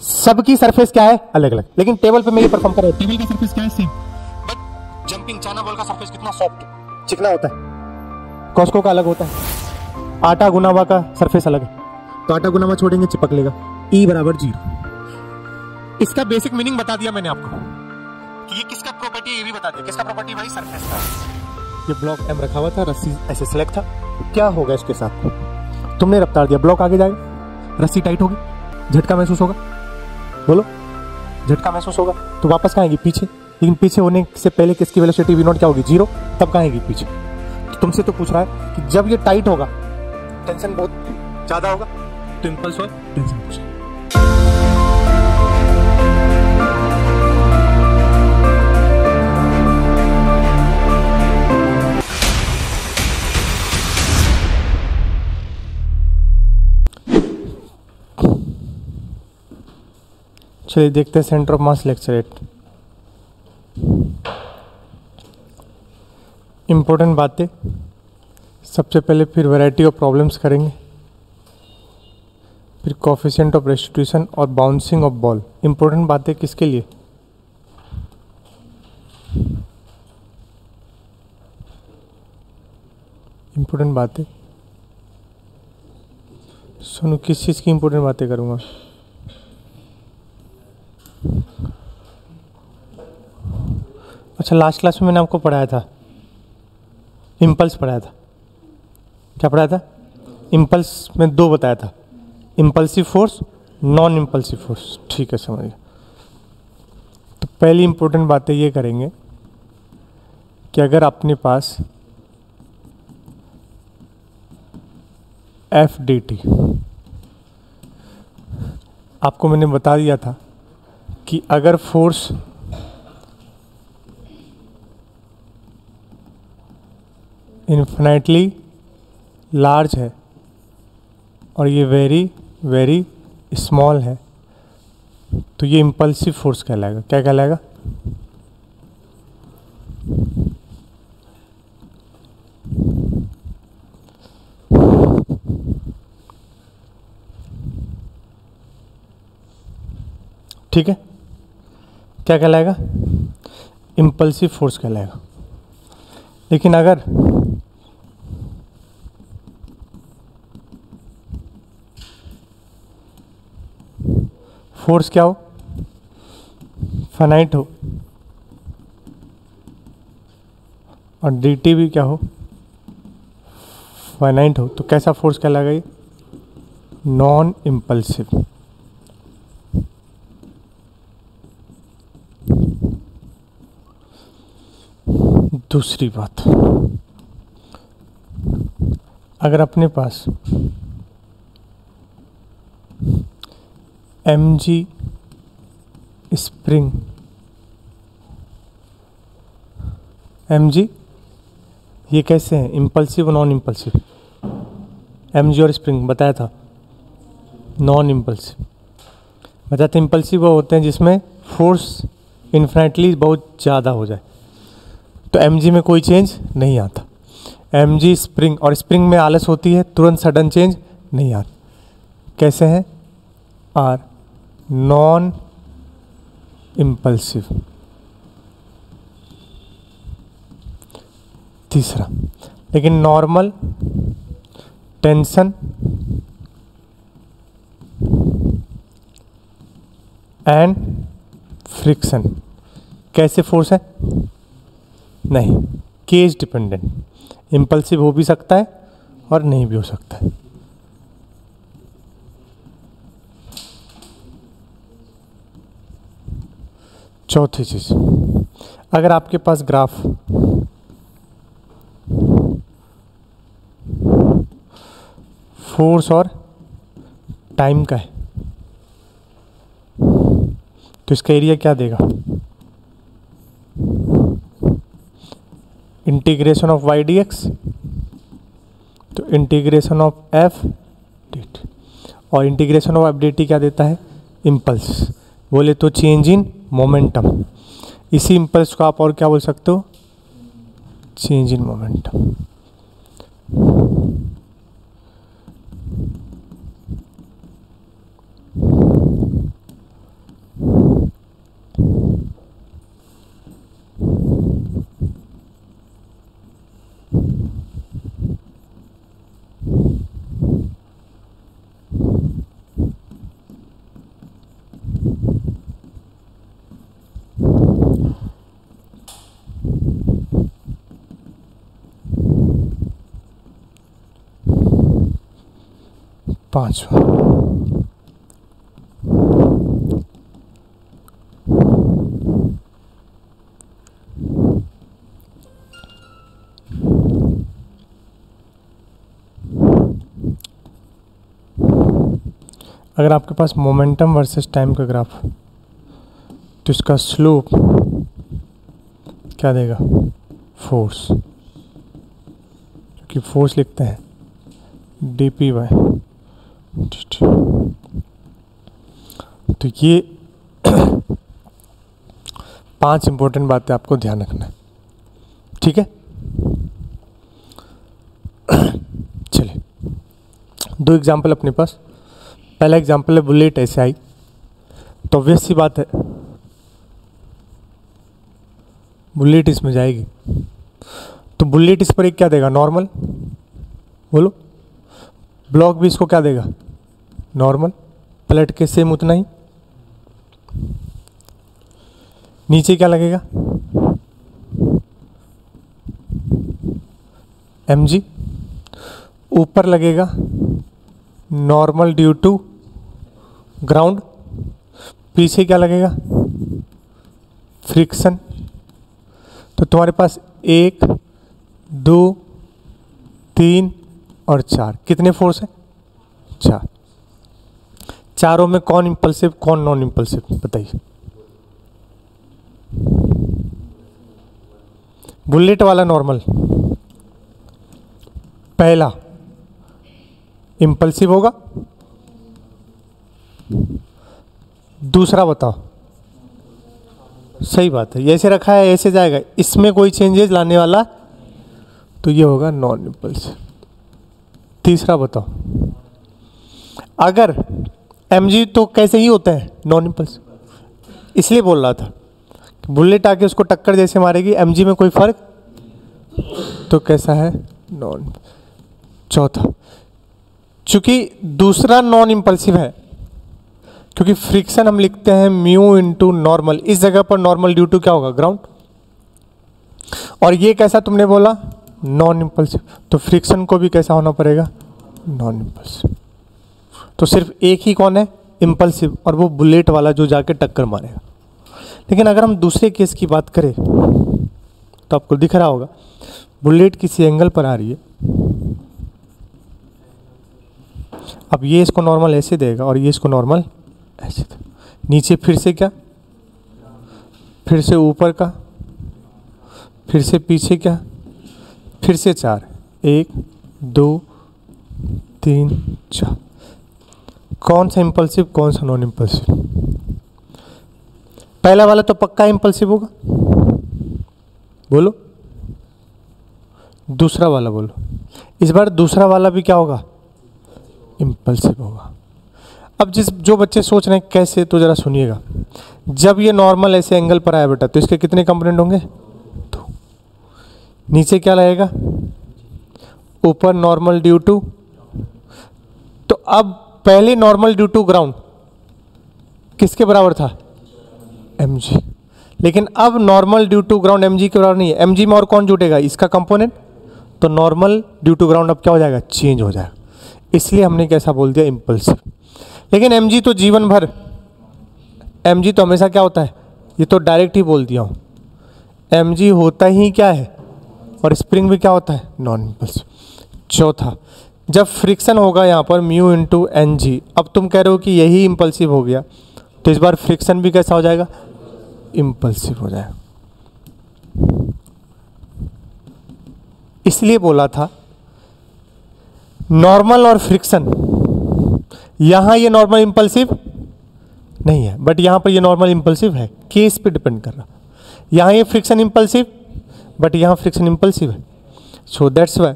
सबकी सरफेस क्या है? अलग अलग। लेकिन टेबल पे मैं ये परफॉर्म कर रहा हूं, टेबल का सरफेस क्या है? Same. But jumping China ball का सरफेस कितना सॉफ्ट, चिकना होता है। कॉस्को का अलग होता है। आटा गुनावा का सरफेस अलग है, तो आटा गुनावा छोड़ेंगे चिपक लेगा। E बराबर 0। इसका बेसिक मीनिंग बता दिया मैंने आपको कि ये किसका प्रॉपर्टी है, ये भी बता दिया। किसका प्रॉपर्टी भाई? सरफेस का। ये ब्लॉक M रखा हुआ था, रस्सी ऐसे सिलेक्ट था। क्या होगा इसके साथ? तुमने रफ्तार दिया, ब्लॉक आगे जाएगा, रस्सी टाइट होगी, झटका महसूस होगा। बोलो, झटका महसूस होगा तो वापस कहाँ आएगी? पीछे। लेकिन पीछे होने से पहले किसकी वेलोसिटी V0 क्या होगी? 0। तब कहाँ आएगी? पीछे। तो तुमसे तो पूछ रहा है कि जब ये टाइट होगा, टेंशन बहुत ज्यादा होगा, तो इंपल्स और टेंशन पूछ। चलिए देखते हैं centre of mass lecture 8। Important बातें सबसे पहले, फिर वैरायटी ऑफ प्रॉब्लम्स करेंगे, फिर कोफिशिएंट ऑफ रेस्टिट्यूशन और बाउंसिंग ऑफ बॉल। इम्पोर्टेंट बातें किसके लिए? इम्पोर्टेंट बातें सुनो, किस चीज़ की इम्पोर्टेंट बातें करूँगा? अच्छा, लास्ट क्लास में मैंने आपको पढ़ाया था, इम्पल्स पढ़ाया था। क्या पढ़ाया था? इम्पल्स में 2 बताया था, impulsive force, non impulsive force. ठीक है, समझ गया। तो पहली इंपॉर्टेंट बातें ये करेंगे कि अगर अपने पास एफ डी टी, आपको मैंने बता दिया था कि अगर फोर्स इन्फिनिटली लार्ज है और ये वेरी वेरी स्मॉल है, तो ये इम्पल्सिव फोर्स कहलाएगा। क्या कहलाएगा? ठीक है, क्या कहलाएगा? इम्पल्सिव फोर्स कहलाएगा। लेकिन अगर फोर्स क्या हो? फाइनाइट हो, और dt भी क्या हो? फाइनाइट हो, तो कैसा फोर्स कहलाएगा ये? Non impulsive. दूसरी बात, अगर अपने पास mg स्प्रिंग, mg ये कैसे हैं? इम्पल्सिव और नॉन इम्पल्सिव? mg और स्प्रिंग बताया था, नॉन इम्पल्सिव। बताया था इम्पल्सिव वो होते हैं जिसमें फोर्स इन्फिनिटली बहुत ज़्यादा हो जाए, तो mg में कोई चेंज नहीं आता। mg स्प्रिंग, और स्प्रिंग में आलस होती है, तुरंत सडन चेंज नहीं आता। कैसे हैं? Are non impulsive. तीसरा, लेकिन नॉर्मल टेंशन एंड फ्रिक्शन कैसे फोर्स है? नहीं, केस डिपेंडेंट। इम्पल्सिव हो भी सकता है और नहीं भी हो सकता है। चौथी चीज, अगर आपके पास ग्राफ फोर्स और टाइम का है, तो इसका एरिया क्या देगा? Integration of Y D X, तो integration of F D T, और integration of F D T क्या देता है? इम्पल्स। बोले तो चेंज इन मोमेंटम। इसी इम्पल्स को आप और क्या बोल सकते हो? Change in momentum. पांचवा, अगर आपके पास मोमेंटम वर्सेस टाइम का ग्राफ तो इसका स्लोप क्या देगा, फोर्स, क्योंकि फोर्स लिखते हैं dp बाय dt। तो ये 5 इंपॉर्टेंट बातें आपको ध्यान रखना है, ठीक है। चलिए 2 एग्जाम्पल अपने पास। पहला एग्जाम्पल है बुलेट ऐसे आई, तो ऑब्वियस सी बात है बुलेट इसमें जाएगी, तो बुलेट इस पर एक क्या देगा, नॉर्मल, बोलो। ब्लॉक भी इसको क्या देगा, नॉर्मल, पलट के सेम उतना ही। नीचे क्या लगेगा, mg, ऊपर लगेगा नॉर्मल ड्यू टू ग्राउंड, पीछे क्या लगेगा, फ्रिक्शन। तो तुम्हारे पास 1 2 3 और 4, कितने फोर्स है, 4। चारों में कौन इंपल्सिव कौन नॉन इंपल्सिव, बताइए। बुलेट वाला नॉर्मल, पहला इंपल्सिव होगा, दूसरा बताओ। सही बात है, ये ऐसे रखा है ऐसे जाएगा, इसमें कोई चेंजेस लाने वाला, तो ये होगा नॉन इंपल्सिव। तीसरा बताओ, अगर mg तो कैसे ही होता है नॉन इंपल्सिव, इसलिए बोल रहा था कि बुलेट आके उसको टक्कर जैसे मारेगी, mg में कोई फर्क, तो कैसा है, नॉन। चौथा, चूंकि दूसरा नॉन इंपल्सिव है, क्योंकि फ्रिक्शन हम लिखते हैं म्यू इंटू नॉर्मल, इस जगह पर नॉर्मल ड्यू टू क्या होगा, ग्राउंड। और ये कैसा तुमने बोला, नॉन इंपल्सिव, तो फ्रिक्शन को भी कैसा होना पड़ेगा, नॉन इंपल्सिव। तो सिर्फ एक ही कौन है, इंपल्सिव, और वो बुलेट वाला जो जाके टक्कर मारेगा। लेकिन अगर हम दूसरे केस की बात करें तो आपको दिख रहा होगा बुलेट किसी एंगल पर आ रही है, अब ये इसको नॉर्मल ऐसे देगा और ये इसको नॉर्मल ऐसे देगा, नीचे फिर से क्या, फिर से ऊपर का, फिर से पीछे क्या, फिर से 4, 1 2 3 4। कौन सा इंपल्सिव कौन सा नॉन इंपल्सिव, पहला वाला तो पक्का इंपल्सिव होगा, बोलो। दूसरा वाला बोलो, इस बार दूसरा वाला भी क्या होगा, इंपल्सिव होगा। अब जो बच्चे सोच रहे हैं कैसे, तो जरा सुनिएगा। जब ये नॉर्मल ऐसे एंगल पर आया बेटा, तो इसके कितने कंपोनेंट होंगे, 2। नीचे क्या लगेगा, ऊपर नॉर्मल ड्यू टू, तो अब पहले नॉर्मल ड्यू टू ग्राउंड किसके बराबर था, mg। लेकिन अब normal due to ground mg के बराबर नहीं है, mg में और कौन जुटेगा, इसका कंपोनेंट, तो नॉर्मल ड्यू टू ग्राउंड अब क्या हो जाएगा, चेंज हो जाएगा। इसलिए हमने कैसा बोल दिया, इंपल्सिव। लेकिन mg तो जीवन भर, mg तो हमेशा क्या होता है, ये तो डायरेक्ट ही बोल दिया हूँ, mg होता ही क्या है, और स्प्रिंग भी क्या होता है, नॉन इंपल्सिव। चौथा, जब फ्रिक्शन होगा यहाँ पर म्यू इंटू एन जी, अब तुम कह रहे हो कि यही इंपल्सिव हो गया, तो इस बार फ्रिक्शन भी कैसा हो जाएगा, इंपल्सिव हो जाएगा। इसलिए बोला था नॉर्मल और फ्रिक्शन, यहां ये नॉर्मल इंपल्सिव नहीं है, बट यहां पर ये नॉर्मल इंपल्सिव है, केस पे डिपेंड कर रहा। यहां ये फ्रिक्शन इंपल्सिव, बट यहां फ्रिक्शन इंपल्सिव है। So that's why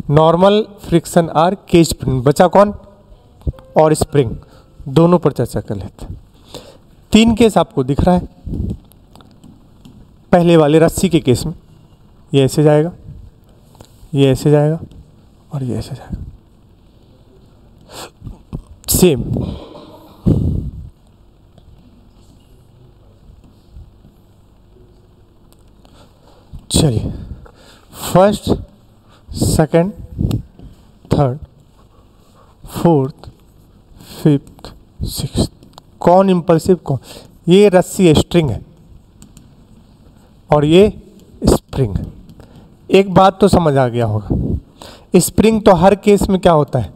normal friction are cage spring. बचा कौन, और स्प्रिंग, दोनों पर चर्चा कर लेते हैं। 3 केस आपको दिख रहा है। पहले वाले रस्सी के केस में ये ऐसे जाएगा, ये ऐसे जाएगा, और ये ऐसे जाएगा, सेम। चलिए, first, second, third, fourth, fifth, sixth. कौन इम्पल्सिव कौन? ये रस्सी है, स्ट्रिंग है, और ये स्प्रिंग है। एक बात तो समझ आ गया होगा, स्प्रिंग तो हर केस में क्या होता है,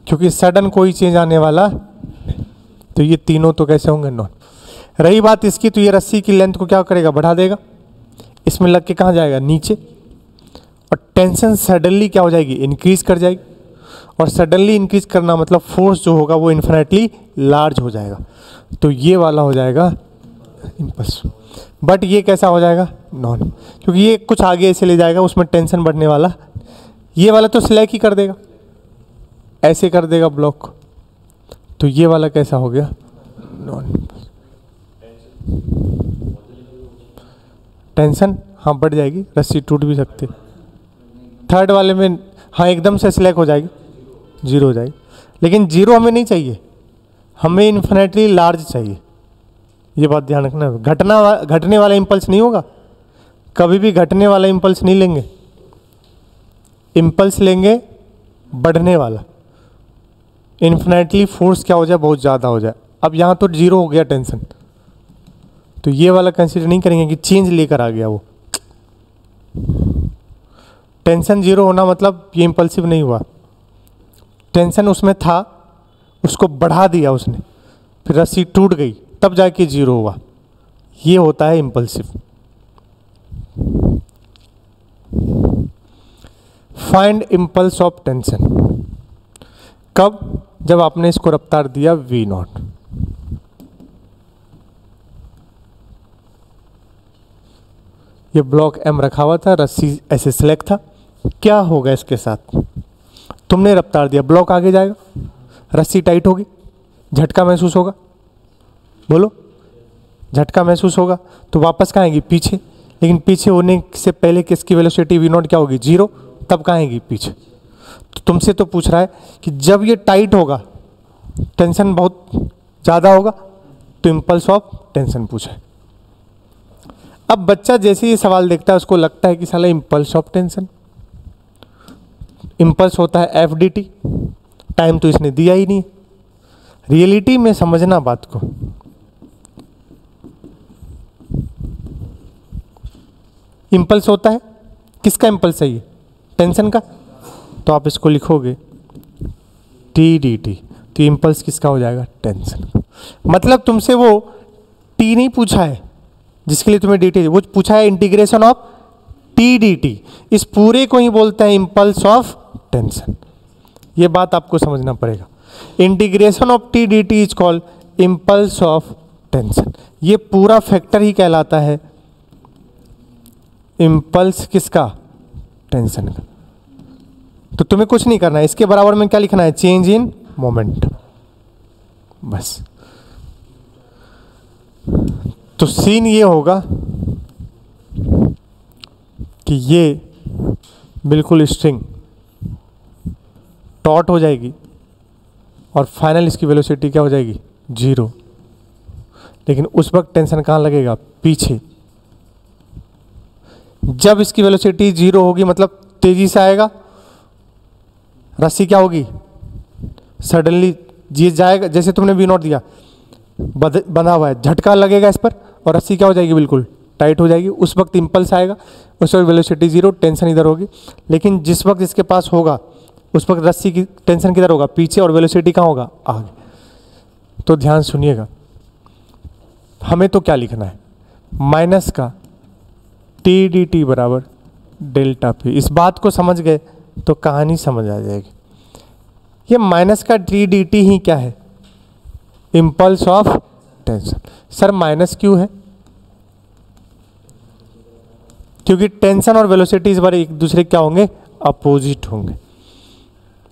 क्योंकि सडन कोई चेंज आने वाला, तो ये तीनों तो कैसे होंगे, नॉन। रही बात इसकी, तो ये रस्सी की लेंथ को क्या करेगा, बढ़ा देगा, इसमें लग के कहाँ जाएगा, नीचे, और टेंशन सडनली क्या हो जाएगी, इंक्रीज कर जाएगी। और सडनली इंक्रीज करना मतलब फोर्स जो होगा वो इन्फिनेटली लार्ज हो जाएगा, तो ये वाला हो जाएगा इम्पल्स। बट ये कैसा हो जाएगा, नॉन, क्योंकि ये कुछ आगे ऐसे ले जाएगा, उसमें टेंशन बढ़ने वाला। ये वाला तो स्लैक ही कर देगा, ऐसे कर देगा ब्लॉक, तो ये वाला कैसा हो गया, नॉन। टेंशन हाँ बढ़ जाएगी, रस्सी टूट भी सकती है। थर्ड वाले में हाँ एकदम से स्लैक हो जाएगी, जीरो हो जाएगी, लेकिन जीरो हमें नहीं चाहिए, हमें इन्फिनेटली लार्ज चाहिए। ये बात ध्यान रखना, घटने वाला इम्पल्स नहीं होगा, कभी भी घटने वाला इम्पल्स नहीं लेंगे, इम्पल्स लेंगे बढ़ने वाला, इन्फिनेटली फोर्स क्या हो जाए, बहुत ज़्यादा हो जाए। अब यहाँ तो जीरो हो गया टेंशन, तो ये वाला कंसीडर नहीं करेंगे कि चेंज लेकर आ गया वो। टेंशन जीरो होना मतलब ये इम्पल्सिव नहीं हुआ, टेंशन उसमें था, उसको बढ़ा दिया उसने, फिर रस्सी टूट गई, तब जाके जीरो हुआ, ये होता है impulsive. Find impulse of tension, कब, जब आपने इसको रफ्तार दिया v0। ये ब्लॉक m रखा हुआ था, रस्सी ऐसे स्लैक था, क्या होगा इसके साथ, तुमने रफ्तार दिया, ब्लॉक आगे जाएगा, रस्सी टाइट होगी, झटका महसूस होगा, बोलो, झटका महसूस होगा, तो वापस कहाँ आएगी, पीछे। लेकिन पीछे होने से पहले किसकी वेलोसिटी v0 क्या होगी, जीरो, तब कहाँ आएगी, पीछे। तो तुमसे तो पूछ रहा है कि जब ये टाइट होगा, टेंशन बहुत ज़्यादा होगा, तो इम्पल्स ऑफ टेंशन पूछा है। अब बच्चा जैसे ही सवाल देखता है, उसको लगता है कि साला इम्पल्स ऑफ टेंशन, इम्पल्स होता है FDT, टाइम तो इसने दिया ही नहीं। रियलिटी में समझना बात को, इम्पल्स होता है, किसका इम्पल्स है ये, टेंशन का, तो आप इसको लिखोगे TDT, तो इम्पल्स किसका हो जाएगा, टेंशन का। मतलब तुमसे वो T नहीं पूछा है जिसके लिए तुम्हें DT, वो पूछा है इंटीग्रेशन ऑफ TDT, इस पूरे को ही बोलते हैं इम्पल्स ऑफ टेंशन। ये बात आपको समझना पड़ेगा, integration of TDT is called impulse of tension. ये पूरा फैक्टर ही कहलाता है इम्पल्स किसका, टेंशन का। तो तुम्हें कुछ नहीं करना है, इसके बराबर में क्या लिखना है, चेंज इन मोमेंट, बस। तो सीन ये होगा कि ये बिल्कुल स्ट्रिंग टॉट हो जाएगी, और फाइनल इसकी वेलोसिटी क्या हो जाएगी, जीरो। लेकिन उस वक्त टेंशन कहाँ लगेगा, पीछे। जब इसकी वेलोसिटी जीरो होगी मतलब तेजी से आएगा, रस्सी क्या होगी, सडनली जी जाएगा, जैसे तुमने v0 दिया, बंधा हुआ है, झटका लगेगा इस पर, और रस्सी क्या हो जाएगी, बिल्कुल टाइट हो जाएगी। उस वक्त इम्पल्स आएगा, उस वक्त वेलोसिटी जीरो, टेंशन इधर होगी। लेकिन जिस वक्त इसके पास होगा, उस वक्त रस्सी की टेंशन किधर होगा, पीछे, और वेलोसिटी कहाँ होगा, आगे। तो ध्यान सुनिएगा, हमें तो क्या लिखना है, माइनस का TDT बराबर डेल्टा P। इस बात को समझ गए तो कहानी समझ आ जाएगी। ये माइनस का TDT ही क्या है, impulse of tension. Sir minus क्यों है, क्योंकि टेंशन और वेलोसिटी इस बार एक दूसरे क्या होंगे, अपोजिट होंगे।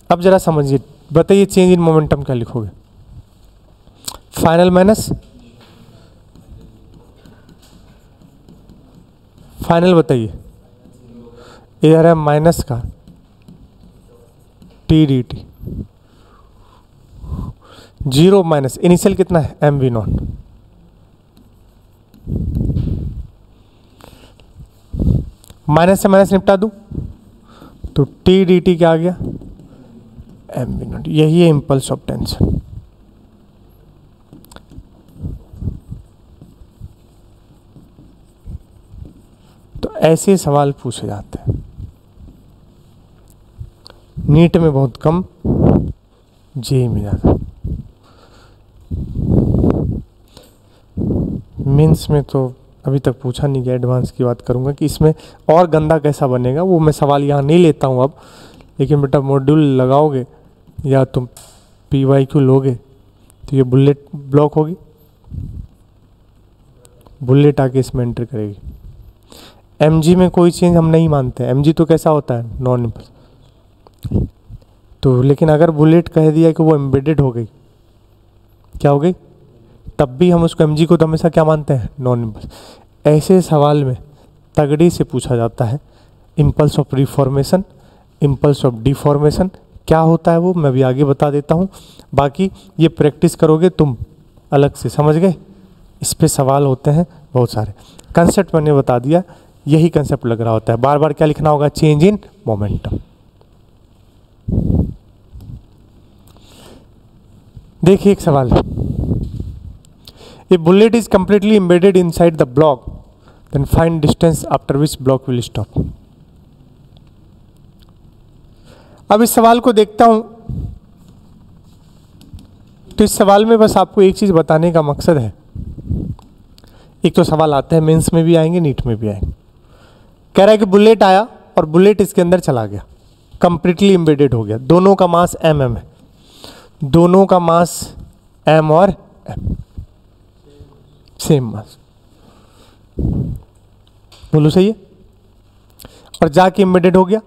अब जरा समझिए, बताइए चेंज इन मोमेंटम क्या लिखोगे, फाइनल माइनस फाइनल, बताइए। इधर है माइनस का TDT, जीरो माइनस इनिशियल कितना है, mv0, माइनस से माइनस निपटा दूं तो टी डी टी क्या आ गया, एम बी नॉट। यही है इम्पल्स ऑफ टेंशन। तो ऐसे सवाल पूछे जाते हैं, नीट में बहुत कम, जेईई में ज़्यादा। मेंस में तो अभी तक पूछा नहीं गया, एडवांस की बात करूंगा कि इसमें और गंदा कैसा बनेगा, वो मैं सवाल यहाँ नहीं लेता हूँ अब। लेकिन बेटा मॉड्यूल लगाओगे या तुम PYQ लोगे तो ये बुलेट ब्लॉक होगी, बुलेट आके इसमें एंटर करेगी। MG में कोई चेंज हम नहीं मानते, MG तो कैसा होता है, नॉन इम्पल्स। तो लेकिन अगर बुलेट कह दिया कि वो एम्बेडेड हो गई, क्या हो गई, तब भी हम उसको MG को तो हमेशा क्या मानते हैं, नॉन इम्पल्स। ऐसे सवाल में तगड़ी से पूछा जाता है impulse of reformation, impulse of deformation क्या होता है वो मैं भी आगे बता देता हूँ। बाकी ये प्रैक्टिस करोगे तुम अलग से, समझ गए। इस पे सवाल होते हैं बहुत सारे। कंसेप्ट मैंने बता दिया, यही कंसेप्ट लग रहा होता है। बार बार क्या लिखना होगा, चेंज इन मोमेंटम। देखिए एक सवाल है, a bullet is completely embedded inside the block, then find distance after which block will stop. अब इस सवाल को देखता हूं तो इस सवाल में बस आपको एक चीज बताने का मकसद है। एक तो सवाल आते हैं मेंस में भी आएंगे, नीट में भी आएंगे। कह रहा है कि बुलेट आया और बुलेट इसके अंदर चला गया, कंप्लीटली एम्बेडेड हो गया। दोनों का मास mm है, दोनों का मास m और m, सेम मास, बोलो सही है। और जाके एम्बेडेड हो गया।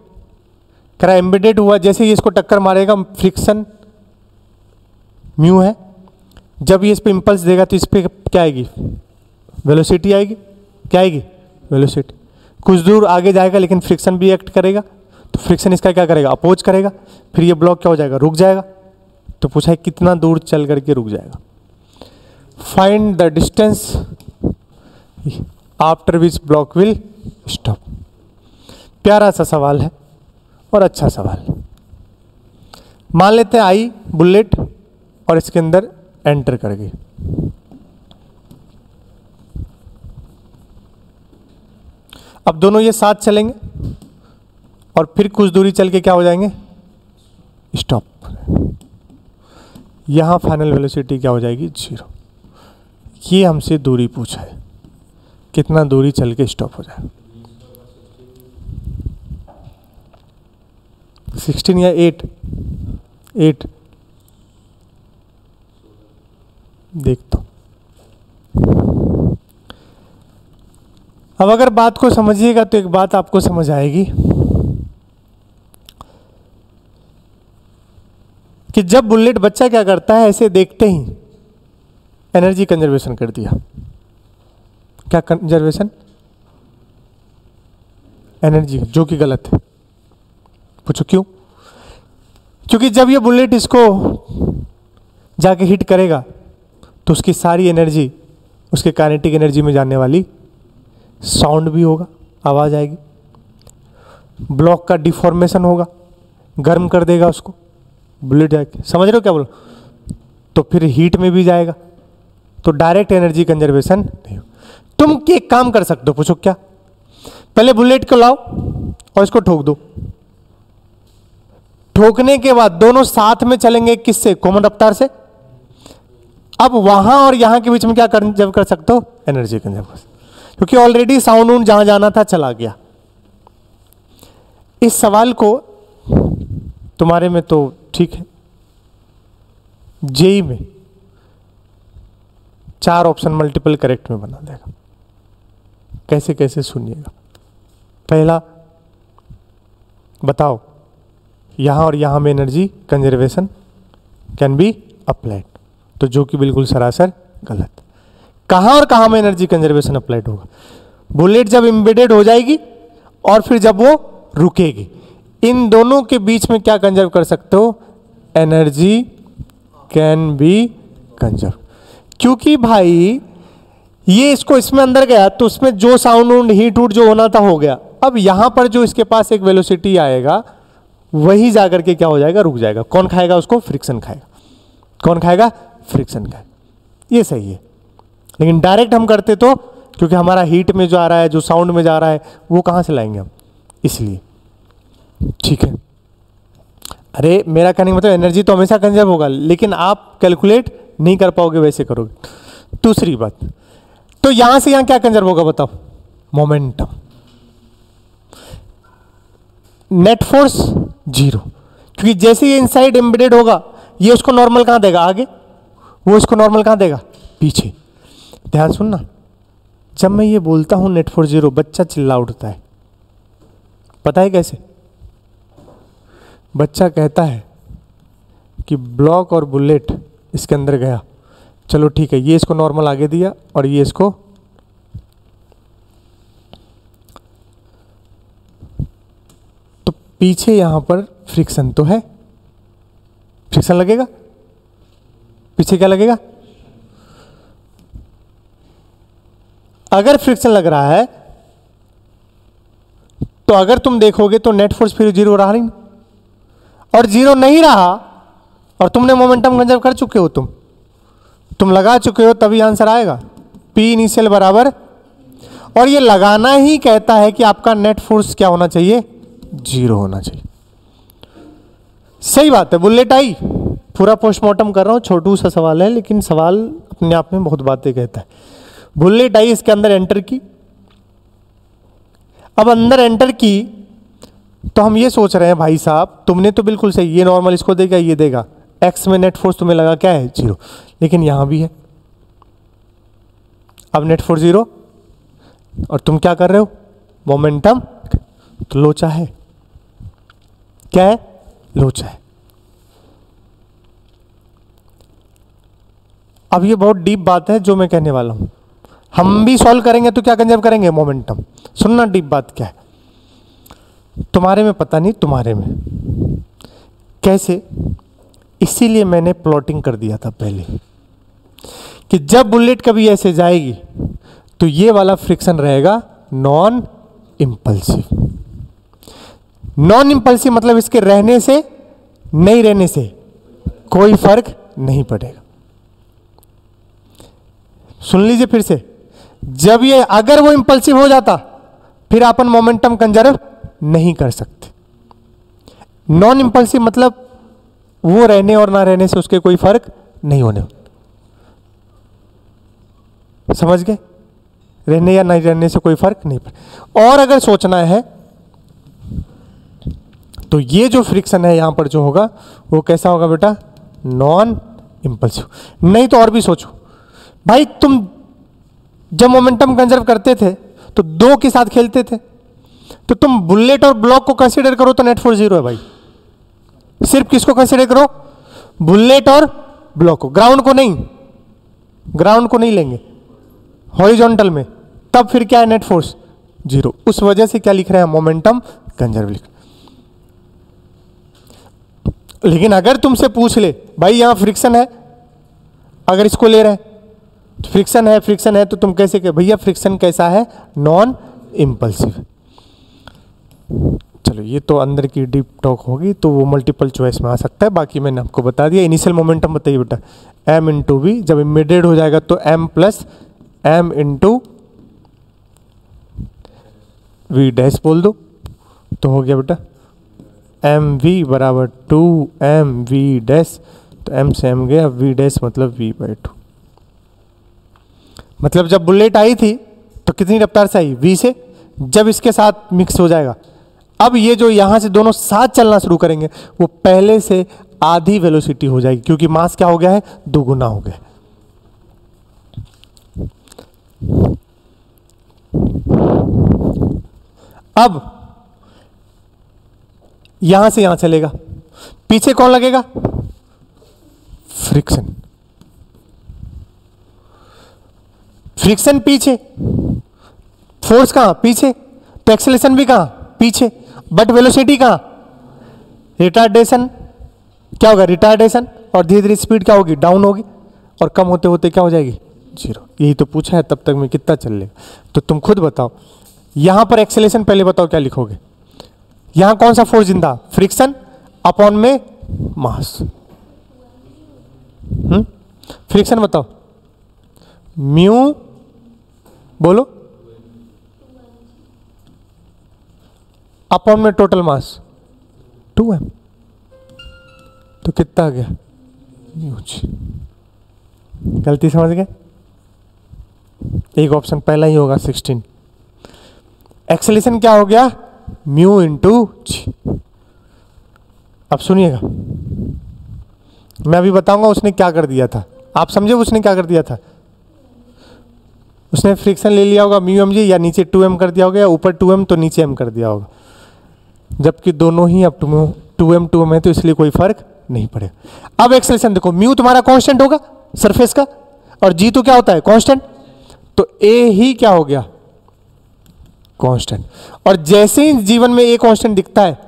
कह रहा एम्बेडेड हुआ, जैसे ही इसको टक्कर मारेगा फ्रिक्शन म्यू है, जब ये इस पे इंपल्स देगा तो इस पे क्या आएगी, वेलोसिटी आएगी। क्या आएगी, वेलोसिटी। कुछ दूर आगे जाएगा लेकिन फ्रिक्शन भी एक्ट करेगा, तो फ्रिक्शन इसका क्या करेगा, अपोज करेगा। फिर ये ब्लॉक क्या हो जाएगा, रुक जाएगा। तो पूछा है कितना दूर चल करके रुक जाएगा। Find the distance after which block will stop. प्यारा सा सवाल है और अच्छा सवाल। मान लेते हैं आई बुलेट और इसके अंदर एंटर कर गई। अब दोनों ये साथ चलेंगे और फिर कुछ दूरी चल के क्या हो जाएंगे, स्टॉप। यहां फाइनल वेलोसिटी क्या हो जाएगी, 0। ये हमसे दूरी पूछा है, कितना दूरी चल के स्टॉप हो जाएगा। 16 या 8 देखता हूं। अब अगर बात को समझिएगा तो एक बात आपको समझ आएगी कि जब बुलेट बच्चा क्या करता है, ऐसे देखते ही एनर्जी कंजर्वेशन कर दिया। क्या कंजर्वेशन, एनर्जी, जो कि गलत है। पूछो क्यों? क्योंकि जब ये बुलेट इसको जाके हिट करेगा तो उसकी सारी एनर्जी उसके काइनेटिक एनर्जी में जाने वाली, साउंड भी होगा, आवाज आएगी, ब्लॉक का डिफॉर्मेशन होगा, गर्म कर देगा उसको बुलेट जाके, समझ रहे हो क्या बोलो। तो फिर हीट में भी जाएगा, तो डायरेक्ट एनर्जी कंजर्वेशन नहीं। तुम एक काम कर सकते हो, पूछो क्या, पहले बुलेट को लाओ और इसको ठोक दो। ठोकने के बाद दोनों साथ में चलेंगे, किससे, कॉमन रफ्तार से। अब वहां और यहां के बीच में क्या कंजर्व कर सकते हो, एनर्जी कंजर्वेशन, क्योंकि ऑलरेडी साउंड उन जहां जाना था चला गया। इस सवाल को तुम्हारे में तो ठीक है, जेईई में 4 ऑप्शन मल्टीपल करेक्ट में बना देगा। कैसे कैसे सुनिएगा। पहला बताओ, यहां और यहां में energy conservation can be applied, तो जो कि बिल्कुल सरासर गलत। कहां और कहां में एनर्जी कंजर्वेशन अप्लाइड होगा, बुलेट जब एम्बेडेड हो जाएगी और फिर जब वो रुकेगी, इन दोनों के बीच में क्या कंजर्व कर सकते हो, एनर्जी कैन बी कंजर्व। क्योंकि भाई ये इसको इसमें अंदर गया तो उसमें जो साउंड हीट जो होना था हो गया। अब यहां पर जो इसके पास एक वेलोसिटी आएगा वही जाकर के क्या हो जाएगा, रुक जाएगा। कौन खाएगा उसको? फ्रिक्शन खाएगा। कौन खाएगा? फ्रिक्शन खाएगा। ये सही है। लेकिन डायरेक्ट हम करते तो, क्योंकि हमारा हीट में जो आ रहा है, जो साउंड में जा रहा है, वो कहाँ से लाएंगे हम, इसलिए। ठीक है। अरे मेरा कहने का मतलब एनर्जी तो हमेशा कंजर्व होगा, लेकिन आप कैलकुलेट नहीं कर पाओगे वैसे करोगे। दूसरी बात, तो यहां से यहां क्या कंजर्व होगा बताओ? मोमेंटम। नेट फोर्स 0, क्योंकि जैसे ये इनसाइड एम्बेडेड होगा, ये उसको नॉर्मल कहां देगा? आगे। वो इसको नॉर्मल कहां देगा? पीछे। ध्यान सुनना, जब मैं ये बोलता हूं नेट फोर्स 0, बच्चा चिल्ला उठता है। पता है कैसे? बच्चा कहता है कि ब्लॉक और बुलेट इसके अंदर गया, चलो ठीक है, ये इसको नॉर्मल आगे दिया और ये इसको, तो पीछे यहां पर फ्रिक्शन तो है, फ्रिक्शन लगेगा। पीछे क्या लगेगा? अगर फ्रिक्शन लग रहा है तो अगर तुम देखोगे तो नेट फोर्स फिर 0 रहा नहीं, और 0 नहीं रहा और तुमने मोमेंटम कंजर्व कर चुके हो, तुम लगा चुके हो, तभी आंसर आएगा पी इनिशियल बराबर। और ये लगाना ही कहता है कि आपका नेट फोर्स क्या होना चाहिए? 0 होना चाहिए। सही बात है। बुलेट आई, पूरा पोस्टमार्टम कर रहा हूं, छोटू सा सवाल है, लेकिन सवाल अपने आप में बहुत बातें कहता है। बुलेट आई, इसके अंदर एंटर की। अब अंदर एंटर की तो हम ये सोच रहे हैं भाई साहब, तुमने तो बिल्कुल सही, ये नॉर्मल इसको देगा, ये देगा, एक्स में नेट फोर्स तुम्हें लगा क्या है? 0। लेकिन यहां भी है। अब नेट फोर्स 0 और तुम क्या कर रहे हो? मोमेंटम, तो लोचा है। क्या है? लोचा है। अब ये बहुत डीप बात है जो मैं कहने वाला हूं, हम भी सॉल्व करेंगे तो क्या कंजर्व करेंगे? मोमेंटम। सुनना डीप बात क्या है, तुम्हारे में पता नहीं, तुम्हारे में कैसे, इसीलिए मैंने प्लॉटिंग कर दिया था पहले कि जब बुलेट कभी ऐसे जाएगी तो ये वाला फ्रिक्शन रहेगा नॉन इंपल्सिव। नॉन इंपल्सिव मतलब इसके रहने से, नहीं रहने से कोई फर्क नहीं पड़ेगा। सुन लीजिए फिर से, जब ये, अगर वो इंपल्सिव हो जाता फिर अपन मोमेंटम कंजर्व नहीं कर सकते। नॉन इंपल्सिव मतलब वो रहने और ना रहने से उसके कोई फर्क नहीं होने। समझ गए? रहने या नहीं रहने से कोई फर्क नहीं पड़े। और अगर सोचना है तो ये जो फ्रिक्शन है यहां पर जो होगा वो कैसा होगा बेटा? Non impulsive. नहीं तो और भी सोचो भाई, तुम जब मोमेंटम कंजर्व करते थे तो 2 के साथ खेलते थे, तो तुम बुलेट और ब्लॉक को कंसीडर करो तो नेट फोर्स 0 है भाई। सिर्फ किसको कंसीडर करो? बुलेट और ब्लॉक को, ग्राउंड को नहीं, ग्राउंड को नहीं लेंगे हॉरिजॉन्टल में, तब फिर क्या है? Net force 0। उस वजह से क्या लिख रहे हैं? मोमेंटम कंजर्व लिख। लेकिन अगर तुमसे पूछ ले भाई यहां फ्रिक्शन है, अगर इसको ले रहे हैं तो फ्रिक्शन है, फ्रिक्शन है, तो तुम कैसे कह भैया फ्रिक्शन कैसा है? Non impulsive. चलो ये तो अंदर की डीप टॉक होगी, तो वो मल्टीपल चॉइस में आ सकता है, बाकी मैंने आपको बता दिया। इनिशियल मोमेंटम बताइए बेटा, m इंटू वी, जब इमीडिएट हो जाएगा तो m plus m into v dash बोल दो, तो हो गया बेटा एम वी बराबर 2m v डैश, तो m से m गया, v डैश मतलब v/2। मतलब जब बुलेट आई थी तो कितनी रफ्तार से आई? v से। जब इसके साथ मिक्स हो जाएगा, अब ये जो यहां से दोनों साथ चलना शुरू करेंगे, वो पहले से आधी वेलोसिटी हो जाएगी, क्योंकि मास क्या हो गया है? 2 गुना हो गया। अब यहां से यहां चलेगा, पीछे कौन लगेगा? फ्रिक्शन। फ्रिक्शन पीछे, फोर्स कहां? पीछे, तो एक्सेलरेशन भी कहां? पीछे, बट वेलोसिटी कहां? रिटार्डेशन। क्या होगा? रिटार्डेशन। और धीरे धीरे स्पीड क्या होगी? डाउन होगी, और कम होते होते क्या हो जाएगी? 0। यही तो पूछा है, तब तक में कितना चल लेगा। तो तुम खुद बताओ, यहां पर एक्सेलरेशन पहले बताओ क्या लिखोगे? यहां कौन सा फोर्स जिंदा? फ्रिक्शन अपॉन में मास। फ्रिक्शन बताओ, म्यू बोलो, अपॉन में टोटल मास 2m, तो कितना आ गया? म्यूज। गलती समझ गए? एक ऑप्शन पहला ही होगा 16। एक्सेलेरेशन क्या हो गया? म्यू इंटू जी। अब सुनिएगा, मैं अभी बताऊंगा उसने क्या कर दिया था। आप समझे उसने क्या कर दिया था? उसने फ्रिक्शन ले लिया होगा म्यू एम जी, या नीचे 2m कर दिया होगा, या ऊपर 2m तो नीचे m कर दिया होगा, जबकि दोनों ही अब 2m है, तो इसलिए कोई फर्क नहीं पड़ेगा। अब एक्सेलेरेशन देखो, म्यू तुम्हारा कांस्टेंट होगा सरफेस का, और जी तो क्या होता है? कांस्टेंट। तो ए ही क्या हो गया? कांस्टेंट। और जैसे ही जीवन में ए कांस्टेंट दिखता है,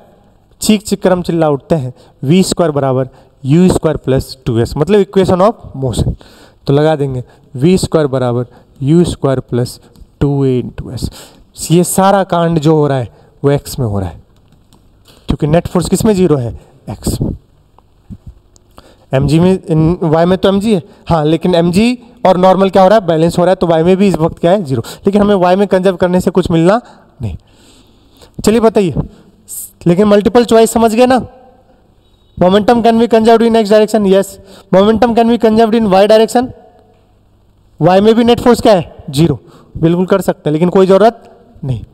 चीख चीख कर हम चिल्ला उठते हैं, वी स्क्वायर बराबर यू स्क्वायर प्लस 2s, मतलब इक्वेशन ऑफ मोशन। तो लगा देंगे वी स्क्वायर बराबर you square plus 2a into S. ये सारा कांड जो हो रहा है वो एक्स में हो रहा है, क्योंकि नेट फोर्स किस में 0 है? एक्स में। mg में, y में तो mg है, हाँ, लेकिन mg और नॉर्मल क्या हो रहा है? बैलेंस हो रहा है, तो y में भी इस वक्त क्या है? 0। लेकिन हमें y में कंजर्व करने से कुछ मिलना नहीं। चलिए बताइए, लेकिन मल्टीपल चॉइस समझ गए ना? Momentum can be conserved in x direction, yes. Momentum can be conserved in y direction, y में भी नेट फोर्स क्या है? 0। बिल्कुल कर सकते हैं, लेकिन कोई जरूरत नहीं।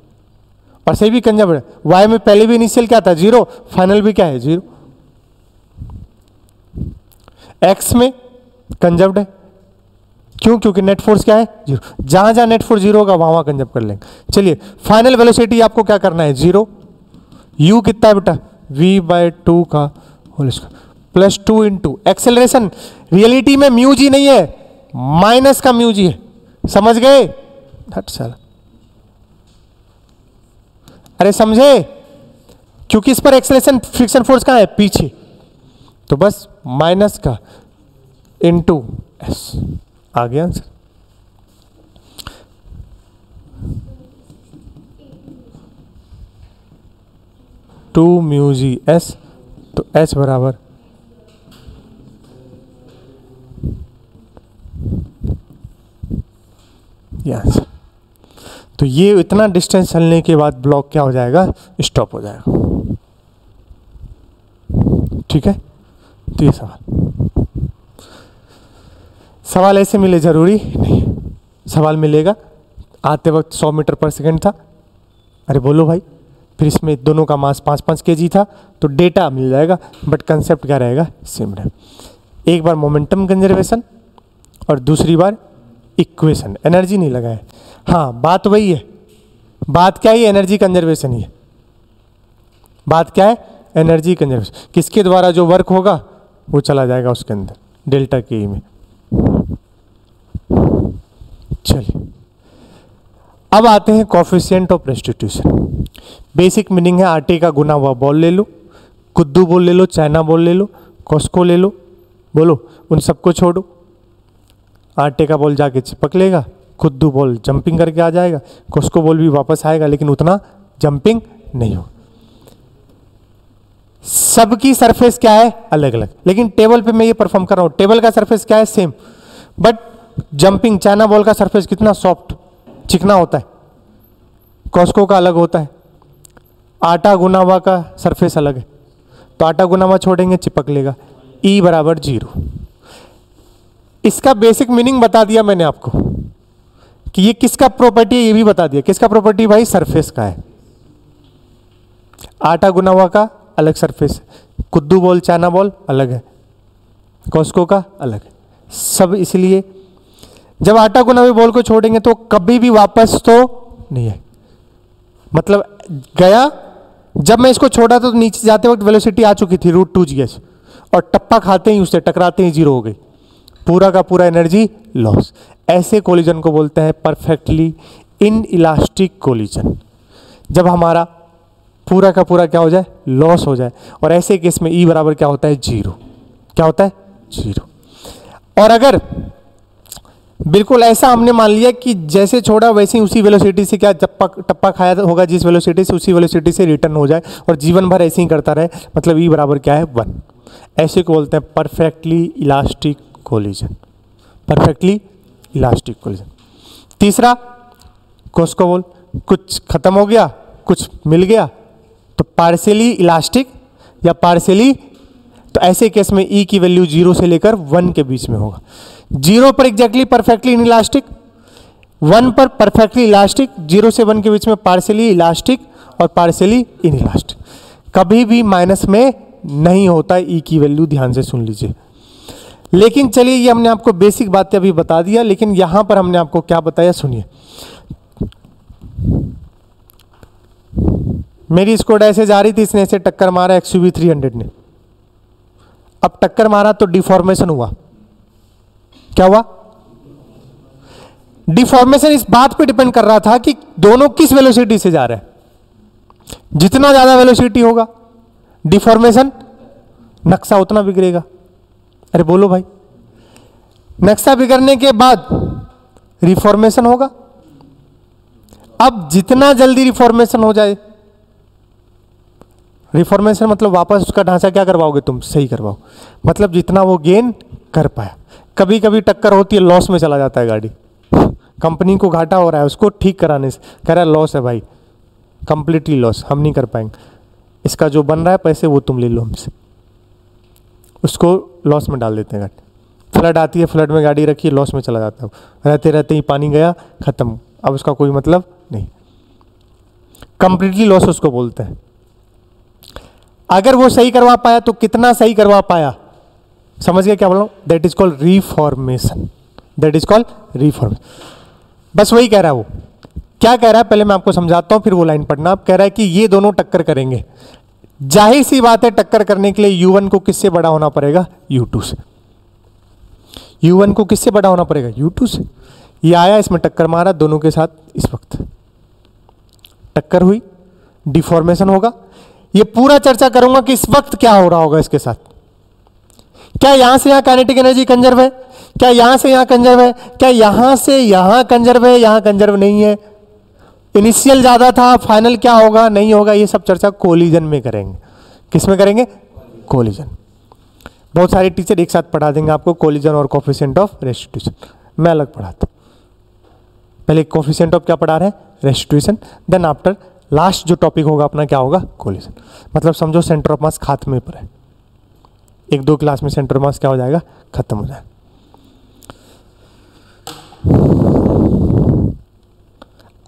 और सही भी कंजर्व्ड है, y में पहले भी इनिशियल क्या था? 0, फाइनल भी क्या है? 0। x में कंजर्व्ड है, क्यों? क्योंकि नेट फोर्स क्या है? 0। जहां जहां नेट फोर्स 0 होगा वहां वहां कंजर्व कर लेंगे। चलिए, फाइनल वेलोसिटी आपको क्या करना है? 0। u कितना है बेटा? v/2 का whole square plus 2 into acceleration. Reality में म्यू जी नहीं है, माइनस का म्यू जी है, समझ गए? अरे समझे? क्योंकि इस पर एक्सेलरेशन फ्रिक्शन फोर्स कहां है? पीछे, तो बस माइनस का इंटू एस। आ गया answer. Two mu G S, तो एस बराबर ये आंसर। तो ये इतना डिस्टेंस चलने के बाद ब्लॉक क्या हो जाएगा? स्टॉप हो जाएगा। ठीक है, तो ये सवाल ऐसे मिले जरूरी नहीं। सवाल मिलेगा, आते वक्त 100 मीटर पर सेकंड था, अरे बोलो भाई, फिर इसमें दोनों का मास 5-5 kg था, तो डेटा मिल जाएगा, बट कंसेप्ट क्या रहेगा? सेम रहेगा। एक बार मोमेंटम कंजर्वेशन और दूसरी बार इक्वेशन, एनर्जी नहीं लगाए। हाँ, बात वही है। बात क्या है? एनर्जी कंजर्वेशन ही है। बात क्या है? Energy conservation. किसके द्वारा जो वर्क होगा वो चला जाएगा उसके अंदर, डेल्टा के में। चलिए, अब आते हैं coefficient of restitution. Basic meaning है, आटे का गुना हुआ बॉल ले लो, कुद्दू बॉल ले लो, चाइना बॉल ले लो, कॉस्को ले लो, बोलो, उन सबको छोड़ो। आटे का बॉल जाके चिपक लेगा, कुद्दू बॉल जंपिंग करके आ जाएगा, कॉस्को बॉल भी वापस आएगा, लेकिन उतना जंपिंग नहीं हो। सबकी सरफेस क्या है? अलग अलग। लेकिन टेबल पे मैं ये परफॉर्म कर रहा हूं, टेबल का सरफेस क्या है? Same. But jumping China ball का सरफेस कितना सॉफ्ट, चिकना होता है, कॉस्को का अलग होता है, आटा गुना हुआ का सरफेस अलग है। तो आटा गुना हुआ छोड़ेंगे, चिपक लेगा, E बराबर 0। इसका बेसिक मीनिंग बता दिया मैंने आपको कि ये किसका प्रॉपर्टी है, ये भी बता दिया। किसका प्रॉपर्टी भाई? सरफेस का है। आटा गुना हुआ का अलग सरफेस है, कुद्दू बॉल चाइना बॉल अलग है, कॉस्को का अलग है, सब। इसलिए जब आटा गुना हुए बॉल को छोड़ेंगे तो कभी भी वापस तो नहीं है, मतलब गया। जब मैं इसको छोड़ा तो नीचे जाते वक्त वेलोसिटी आ चुकी थी √2gh, और टप्पा खाते ही उससे टकराते ही 0 हो गई, पूरा का पूरा एनर्जी लॉस। ऐसे कोलिजन को बोलते हैं परफेक्टली इन इलास्टिक कोलिजन, जब हमारा पूरा का पूरा क्या हो जाए? लॉस हो जाए। और ऐसे केस में E बराबर क्या होता है? 0। क्या होता है? 0। और अगर बिल्कुल ऐसा हमने मान लिया कि जैसे छोड़ा वैसे ही उसी वेलोसिटी से क्या टप्पा खाया होगा, जिस वेलोसिटी से उसी वेलोसिटी से रिटर्न हो जाए और जीवन भर ऐसे ही करता रहे, मतलब ई बराबर क्या है 1। ऐसे को बोलते हैं perfectly elastic collision, perfectly elastic collision. तीसरा कोस्को बोल, कुछ खत्म हो गया कुछ मिल गया तो पार्शियली इलास्टिक या पार्शियली, तो ऐसे केस में ई की वैल्यू 0 से लेकर 1 के बीच में होगा। 0 पर एग्जैक्टली परफेक्टली इनइलास्टिक, 1 पर परफेक्टली इलास्टिक, 0 से 1 के बीच में पार्शियली इलास्टिक और पार्शियली इनइलास्टिक। कभी भी माइनस में नहीं होता ई की वैल्यू, ध्यान से सुन लीजिए। लेकिन चलिए ये हमने आपको बेसिक बातें अभी बता दिया, लेकिन यहां पर हमने आपको क्या बताया सुनिए। मेरी स्कूटर ऐसे जा रही थी, इसने ऐसे टक्कर मारा एक्सयूवी 300 ने। अब टक्कर मारा तो डिफॉर्मेशन हुआ। क्या हुआ? डिफॉर्मेशन इस बात पे डिपेंड कर रहा था कि दोनों किस वेलोसिटी से जा रहे हैं। जितना ज्यादा वेलोसिटी होगा डिफॉर्मेशन, नक्शा उतना बिगड़ेगा। अरे बोलो भाई, नक्शा बिगड़ने के बाद रिफॉर्मेशन होगा। अब जितना जल्दी रिफॉर्मेशन हो जाए, रिफॉर्मेशन मतलब वापस उसका ढांचा क्या करवाओगे तुम, सही करवाओ, मतलब जितना वो गेन कर पाया। कभी कभी टक्कर होती है, लॉस में चला जाता है गाड़ी, कंपनी को घाटा हो रहा है, उसको ठीक कराने से कह रहा है लॉस है भाई, कंप्लीटली लॉस, हम नहीं कर पाएंगे, इसका जो बन रहा है पैसे वो तुम ले लो हमसे, उसको लॉस में डाल देते हैं गाड़ी। फ्लड आती है, फ्लड में गाड़ी रखी है, लॉस में चला जाता है, रहते रहते ही पानी गया, खत्म, अब उसका कोई मतलब नहीं, कंप्लीटली लॉस उसको बोलते हैं। अगर वो सही करवा पाया तो कितना सही करवा पाया, समझ गया क्या बोल रहा हूं? That is called reformation, that is called reformation. बस वही कह रहा है वो। क्या कह रहा है पहले मैं आपको समझाता हूं, फिर वो लाइन पढ़ना। आप कह रहा है कि ये दोनों टक्कर करेंगे, जाहिर सी बात है टक्कर करने के लिए U1 को किससे बड़ा होना पड़ेगा, U2 से। U1 को किससे बड़ा होना पड़ेगा, U2 से। ये आया, इसमें टक्कर मारा, दोनों के साथ इस वक्त टक्कर हुई, डिफॉर्मेशन होगा। ये पूरा चर्चा करूंगा कि इस वक्त क्या हो रहा होगा इसके साथ। क्या यहां से यहां काइनेटिक एनर्जी कंजर्व है, क्या यहां से यहां कंजर्व है, क्या यहां से यहां कंजर्व है, यहां कंजर्व नहीं है, इनिशियल ज्यादा था, फाइनल क्या होगा नहीं होगा, ये सब चर्चा कोलिजन में करेंगे। किस में करेंगे, कोलिजन। बहुत सारे टीचर एक साथ पढ़ा देंगे आपको कोलिजन और कोफिशिएंट ऑफ रेस्टिट्यूशन, मैं अलग पढ़ाता हूं। पहले कोफिशिएंट ऑफ क्या पढ़ा रहे हैं, रेस्टिट्यूशन, देन आफ्टर लास्ट जो टॉपिक होगा अपना क्या होगा, कोलिजन। मतलब समझो सेंटर ऑफ मास खात्मे पर है, 1-2 क्लास में सेंटर ऑफ मास क्या हो जाएगा, खत्म हो जाएगा।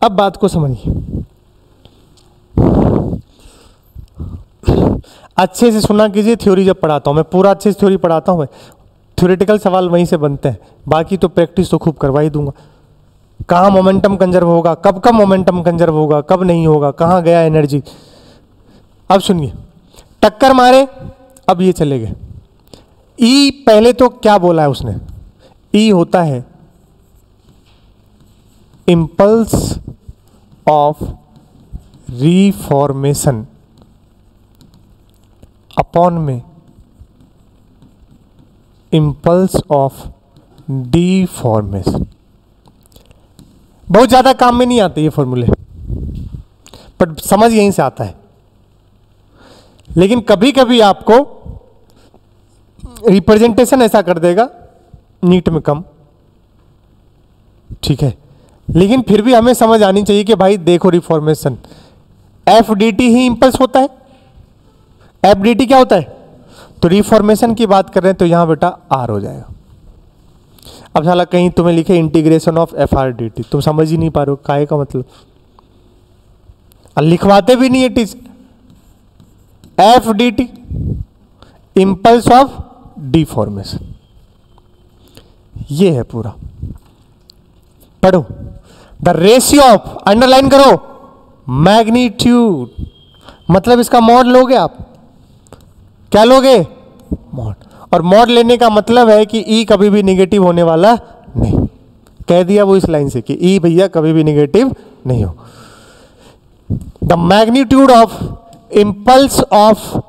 अब बात को समझिए, अच्छे से सुना कीजिए। थ्योरी जब पढ़ाता हूं मैं पूरा अच्छे से थ्योरी पढ़ाता हूं, थ्योरेटिकल सवाल वहीं से बनते हैं, बाकी तो प्रैक्टिस तो खूब करवा ही दूंगा। कहाँ मोमेंटम कंजर्व होगा, कब कब मोमेंटम कंजर्व होगा, कब नहीं होगा, कहाँ गया एनर्जी। अब सुनिए, टक्कर मारे, अब ये चले गए। ई पहले तो क्या बोला है उसने, ई होता है इम्पल्स ऑफ रिफॉर्मेशन अपॉन में इम्पल्स ऑफ डिफॉर्मेशन। बहुत ज्यादा काम में नहीं आते ये फॉर्मूले, पर समझ यहीं से आता है। लेकिन कभी कभी आपको रिप्रेजेंटेशन ऐसा कर देगा, नीट में कम, ठीक है, लेकिन फिर भी हमें समझ आनी चाहिए कि भाई देखो रिफॉर्मेशन, एफ डी टी ही इंपल्स होता है, एफ डी टी क्या होता है, तो रिफॉर्मेशन की बात कर रहे हैं तो यहां बेटा आर हो जाएगा। अब साला कहीं तुम्हें लिखे integration of F R D T, तुम समझ ही नहीं पा रहे हो काहे का मतलब, लिखवाते भी नहीं है teacher. F D T impulse of deformation, ये है पूरा। पढ़ो, द रेशियो ऑफ, अंडरलाइन करो, मैग्नीट्यूड, मतलब इसका मॉड लोगे आप, क्या लोगे, मॉड। और मॉड लेने का मतलब है कि ई कभी भी निगेटिव होने वाला नहीं, कह दिया वो इस लाइन से कि ई भैया कभी भी निगेटिव नहीं हो। The magnitude of impulse of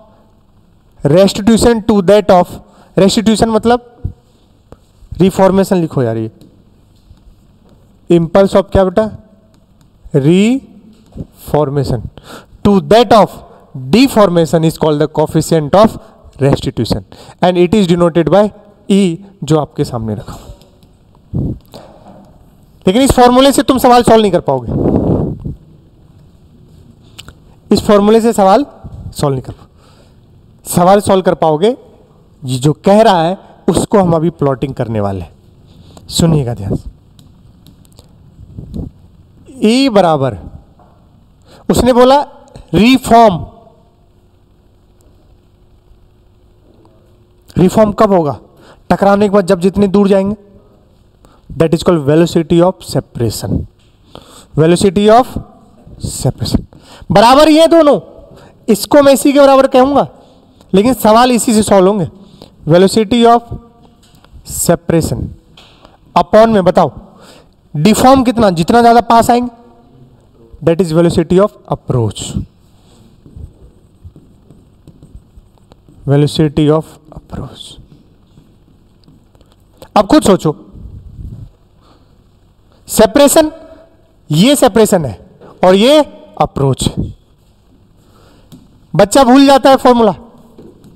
restitution to that of, restitution मतलब रिफॉर्मेशन लिखो यार, ये इम्पल्स ऑफ क्या बेटा, reformation, to that of deformation is called the coefficient of restitution and it is denoted by E, जो आपके सामने रखा। लेकिन इस फॉर्मूले से तुम सवाल सॉल्व नहीं कर पाओगे, इस फॉर्मूले से सवाल सॉल्व नहीं कर पाओगे। सवाल सॉल्व कर पाओगे ये जो कह रहा है उसको हम अभी प्लॉटिंग करने वाले हैं, सुनिएगा ध्यान से। E बराबर, उसने बोला रिफॉर्म, रिफॉर्म कब होगा, टकराने के बाद जब जितनी दूर जाएंगे, that is called velocity of separation, velocity of separation. बराबर ये दोनों, इसको मैं इसी के बराबर कहूंगा, लेकिन सवाल इसी से सॉल्व होंगे। वेलोसिटी ऑफ सेपरेशन अपॉन में बताओ डिफॉर्म कितना, जितना ज्यादा पास आएंगे, that is velocity of approach, velocity of approach. अब खुद सोचो, सेपरेशन, ये सेपरेशन है और ये अप्रोच है। बच्चा भूल जाता है फॉर्मूला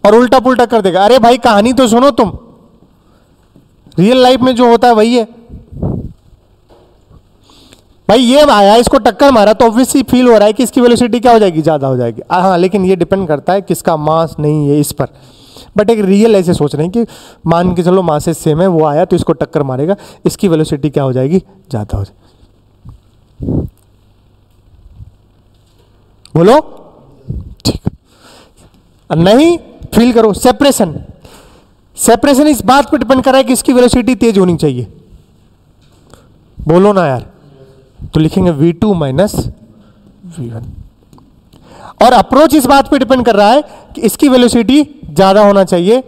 और उल्टा पुल्टा कर देगा। अरे भाई कहानी तो सुनो तुम, रियल लाइफ में जो होता है वही है भाई। ये आया, इसको टक्कर मारा तो ऑब्वियसली फील हो रहा है कि इसकी वेलोसिटी क्या हो जाएगी, ज्यादा हो जाएगी। हाँ, लेकिन ये डिपेंड करता है किसका मास नहीं है इस पर। बट एक रियल ऐसे सोच रहे हैं कि मान के चलो मासेस सेम है, वो आया तो इसको टक्कर मारेगा, इसकी वेलोसिटी क्या हो जाएगी, ज्यादा हो जाएगी। बोलो ठीक, नहीं फील करो। सेपरेशन, सेपरेशन इस बात पर डिपेंड कर रहा है कि इसकी वेलोसिटी तेज होनी चाहिए। बोलो ना यार, तो लिखेंगे V2 माइनस V1। और अप्रोच इस बात पे डिपेंड कर रहा है कि इसकी वेलोसिटी ज्यादा होना चाहिए,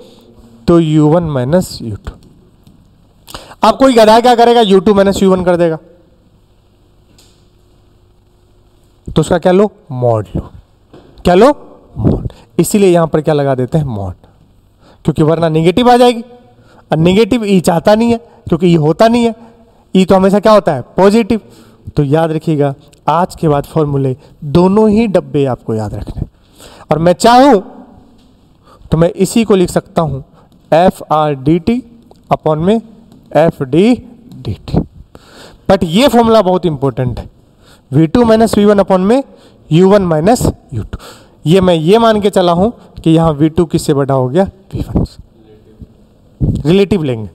तो U1 माइनस U2। अब कोई गधा क्या करेगा, U2 माइनस U1 कर देगा, तो उसका क्या लो, मॉड लो। क्या लो, मॉड। इसीलिए यहां पर क्या लगा देते हैं, मॉड, क्योंकि वरना नेगेटिव आ जाएगी। और नेगेटिव ई चाहता नहीं है, क्योंकि ई होता नहीं है, ई तो हमेशा क्या होता है, पॉजिटिव। तो याद रखिएगा, आज के बाद फॉर्मूले दोनों ही डब्बे आपको याद रखने। और मैं चाहूं तो मैं इसी को लिख सकता हूं FR/dt अपॉन में FD/dt। बट ये फॉर्मूला बहुत इंपॉर्टेंट है, V2 माइनस V1 अपॉन में U1 माइनस U2। ये मैं ये मान के चला हूं कि यहां V2 किससे बड़ा हो गया, V1 से। रिलेटिव लेंगे,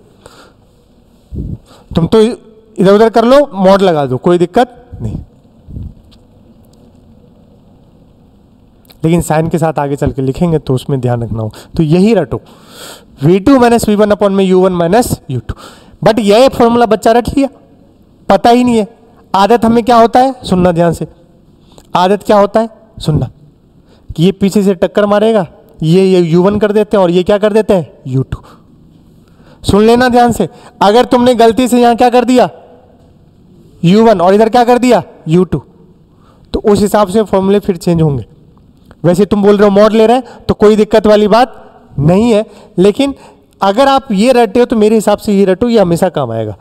तुम तो इधर उधर कर लो, मॉड लगा दो, कोई दिक्कत नहीं। लेकिन साइन के साथ आगे चल के लिखेंगे तो उसमें ध्यान रखना हो, तो यही रटो, V2 माइनस V1 अपॉन में U1 माइनस U2। बट यह फॉर्मूला बच्चा रट लिया, पता ही नहीं है। आदत हमें क्या होता है, सुनना ध्यान से, आदत क्या होता है, सुनना, कि ये पीछे से टक्कर मारेगा, ये U1 कर देते हैं और ये क्या कर देते हैं, U2। सुन लेना ध्यान से, अगर तुमने गलती से यहां क्या कर दिया, U1, और इधर क्या कर दिया, U2, तो उस हिसाब से फॉर्मूले फिर चेंज होंगे। वैसे तुम बोल रहे हो मॉड ले रहे हैं, तो कोई दिक्कत वाली बात नहीं है, लेकिन अगर आप ये रटे हो तो मेरे हिसाब से ये रटो, ये हमेशा काम आएगा।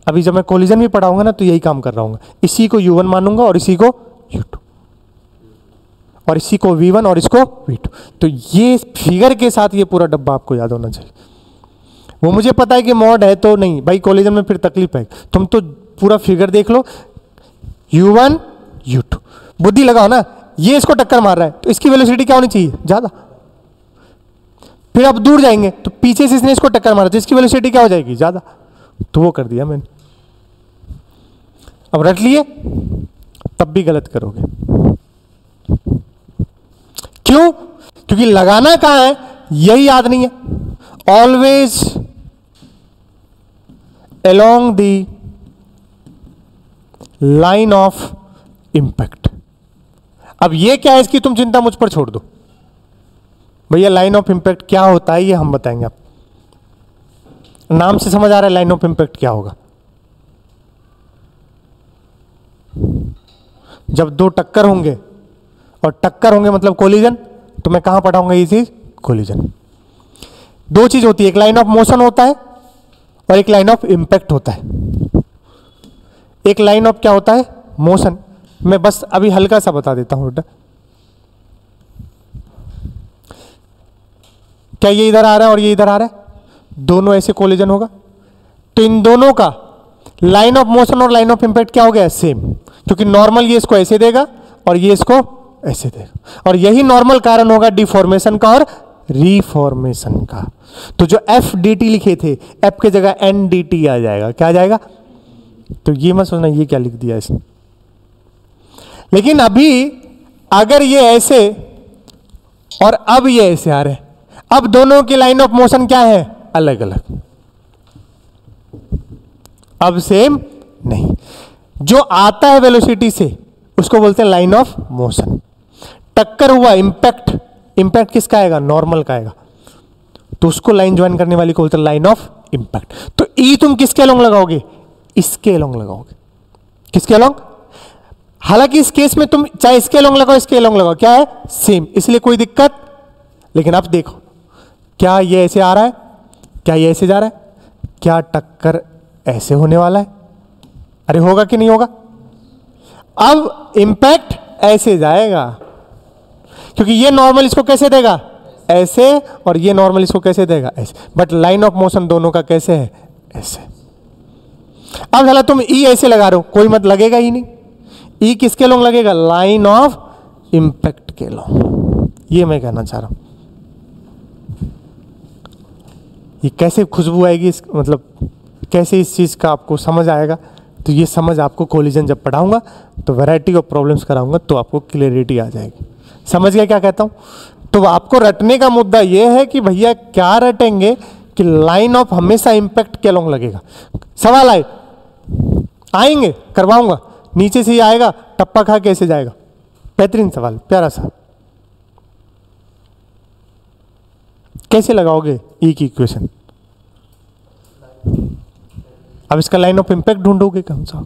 अभी जब मैं कोलिजन भी पढ़ाऊंगा ना, तो यही काम कर रहा हूँ, इसी को U1 मानूंगा और इसी को U2, और इसी को V1 और इसको V2। तो ये फिगर के साथ ये पूरा डब्बा आपको याद होना चाहिए। वो मुझे पता है कि मॉड है तो नहीं भाई, कोलिजन में फिर तकलीफ है, तुम तो पूरा फिगर देख लो, U1 U2, बुद्धि लगाओ ना। ये इसको टक्कर मार रहा है तो इसकी वेलोसिटी क्या होनी चाहिए, ज्यादा। फिर अब दूर जाएंगे तो पीछे से इसने इसको टक्कर मारा तो इसकी वेलोसिटी क्या हो जाएगी, ज्यादा। तो वो कर दिया मैंने। अब रट लिए, तब भी गलत करोगे। क्यों, क्योंकि लगाना कहां है यही याद नहीं है। Always along the line of impact. अब ये क्या है, इसकी तुम चिंता मुझ पर छोड़ दो भैया। लाइन ऑफ इंपैक्ट क्या होता है ये हम बताएंगे। आप नाम से समझ आ रहा है लाइन ऑफ इंपैक्ट क्या होगा। जब दो टक्कर होंगे, और टक्कर होंगे मतलब कोलिजन, तो मैं कहां पढ़ाऊंगा ये चीज, कोलिजन। दो चीज होती है, एक लाइन ऑफ मोशन होता है और एक लाइन ऑफ इंपैक्ट होता है। एक लाइन ऑफ क्या होता है, मोशन। मैं बस अभी हल्का सा बता देता हूं बेटा। क्या ये इधर आ रहा है और ये इधर आ रहा है, दोनों ऐसे कोलिजन होगा, तो इन दोनों का लाइन ऑफ मोशन और लाइन ऑफ इंपैक्ट क्या हो गया, सेम। क्योंकि नॉर्मल ये इसको ऐसे देगा और ये इसको ऐसे देगा, और यही नॉर्मल कारण होगा डिफॉर्मेशन का और रिफॉर्मेशन का। तो जो एफ डी टी लिखे थे, एफ की जगह एन डी टी आ जाएगा। क्या आ जाएगा, तो ये मत सोचना ये क्या लिख दिया इसने। लेकिन अभी अगर ये ऐसे और अब ये ऐसे आ रहे हैं, अब दोनों की लाइन ऑफ मोशन क्या है, अलग अलग, अब सेम नहीं। जो आता है वेलोसिटी से उसको बोलते हैं लाइन ऑफ मोशन। टक्कर हुआ, इंपैक्ट, इंपैक्ट किसका आएगा, नॉर्मल का आएगा, तो उसको लाइन ज्वाइन करने वाली को बोलते हैं लाइन ऑफ इंपैक्ट। तो ई तुम किसके अलोंग लगाओगे, इसके अलोंग लगाओगे। किसके अलोंग, हालांकि इस केस में तुम चाहे इसके अलोंग लगाओ इसके अलोंग लगाओ, क्या है, सेम, इसलिए कोई दिक्कत। लेकिन अब देखो, क्या ये ऐसे आ रहा है, क्या ये ऐसे जा रहा है, क्या टक्कर ऐसे होने वाला है, अरे होगा कि नहीं होगा। अब इंपैक्ट ऐसे जाएगा, क्योंकि ये नॉर्मल इसको कैसे देगा, ऐसे, और ये नॉर्मल इसको कैसे देगा, ऐसे। बट लाइन ऑफ मोशन दोनों का कैसे है, ऐसे। अब चला तुम ई ऐसे लगा रहे हो, कोई मत लगेगा ही नहीं। ई किसके लोग लगेगा, लाइन ऑफ इंपैक्ट के लोग। ये मैं कहना चाह रहा हूं। ये कैसे खुशबू आएगी, मतलब कैसे इस चीज का आपको समझ आएगा, तो ये समझ आपको कोलिजन जब पढ़ाऊंगा तो वैरायटी ऑफ प्रॉब्लम्स कराऊंगा तो आपको क्लियरिटी आ जाएगी। समझ गया क्या कहता हूं। तो आपको रटने का मुद्दा ये है कि भैया क्या रटेंगे कि लाइन ऑफ हमेशा इंपैक्ट के अलोंग लगेगा। सवाल आए, आएंगे, करवाऊंगा, नीचे से ही आएगा, टप्पा खा कैसे जाएगा। बेहतरीन सवाल, प्यारा सा। कैसे लगाओगे ई की इक्वेशन, अब इसका लाइन ऑफ इंपैक्ट ढूंढोगे कौन सा,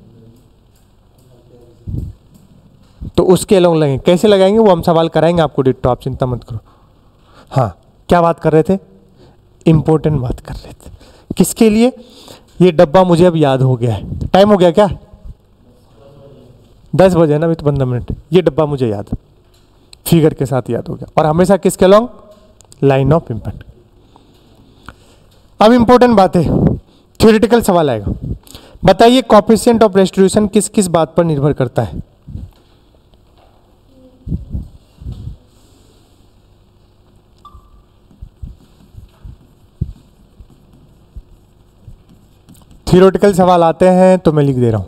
तो उसके अलोंग लगेंगे। कैसे लगाएंगे वो हम सवाल कराएंगे आपको डिट्टो, आप चिंता मत करो। हाँ, क्या बात कर रहे थे, इंपॉर्टेंट बात कर रहे थे। किसके लिए, ये डब्बा मुझे अब याद हो गया है। टाइम हो गया क्या, 10 बजे ना, अभी तो 15 मिनट। ये डब्बा मुझे याद, फिगर के साथ याद हो गया, और हमेशा किसके अलोंग, लाइन ऑफ इंपैक्ट। अब इंपॉर्टेंट बात है, थ्योरेटिकल सवाल आएगा। बताइए कोएफिशिएंट ऑफ रेस्टिट्यूशन किस किस बात पर निर्भर करता है। थ्योरेटिकल सवाल आते हैं तो मैं लिख दे रहा हूं।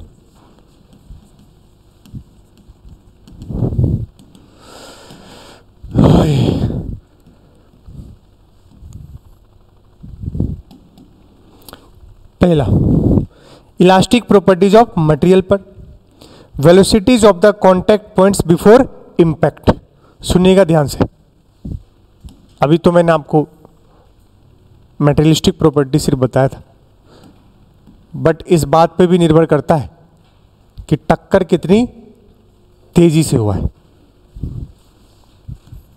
पहला, इलास्टिक प्रॉपर्टीज ऑफ मटेरियल पर, velocities of the contact points before impact. सुनिएगा ध्यान से, अभी तो मैंने आपको मटेरियलिस्टिक प्रॉपर्टी सिर्फ बताया था, बट इस बात पे भी निर्भर करता है कि टक्कर कितनी तेजी से हुआ है।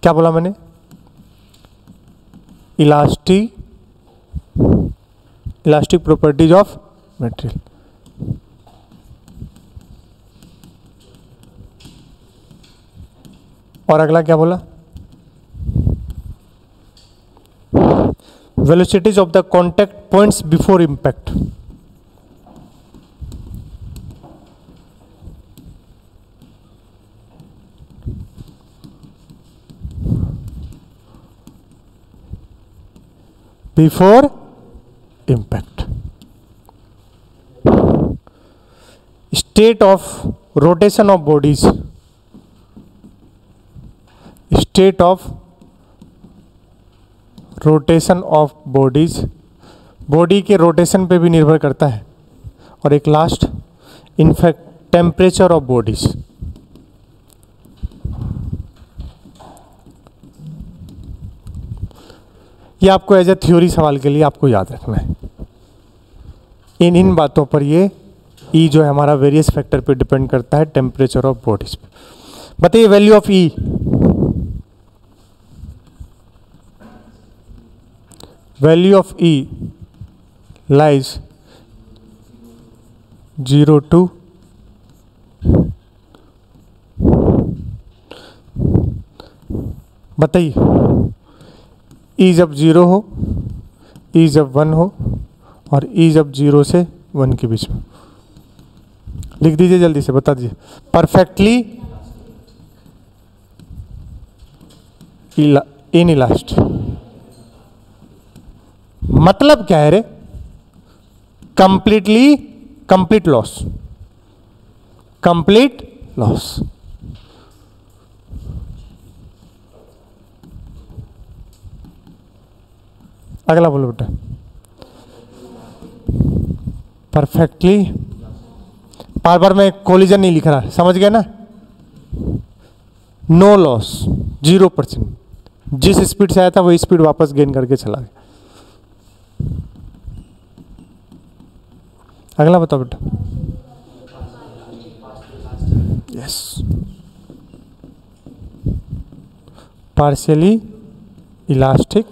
क्या बोला मैंने, इलास्टिक प्रॉपर्टीज ऑफ मटेरियल। और अगला क्या बोला, velocities of the contact points before impact. Before impact, state of rotation of bodies, state of rotation of bodies, body के रोटेशन पे भी निर्भर करता है। और एक last, in fact temperature of bodies. ये आपको एज ए थ्योरी सवाल के लिए आपको याद रखना है। इन बातों पर ये ई जो है हमारा वेरियस फैक्टर पे डिपेंड करता है, टेम्परेचर ऑफ बॉडीज पे। बताइए value of E, value of E lies 0 to बताइए, ई जब 0 हो, ई जब 1 हो, और ई जब 0 से 1 के बीच में, लिख दीजिए जल्दी से, बता दीजिए। परफेक्टली इनइलास्टिक मतलब क्या है रे? Completely, complete loss, complete loss. अगला बोलो बेटा। परफेक्टली, बार बार मैं कोलिजन नहीं लिख रहा, समझ गए ना? नो लॉस, 0%, जिस स्पीड से आया था वही स्पीड वापस गेन करके चला गया। अगला बताओ बेटा। यस, पार्शियली इलास्टिक,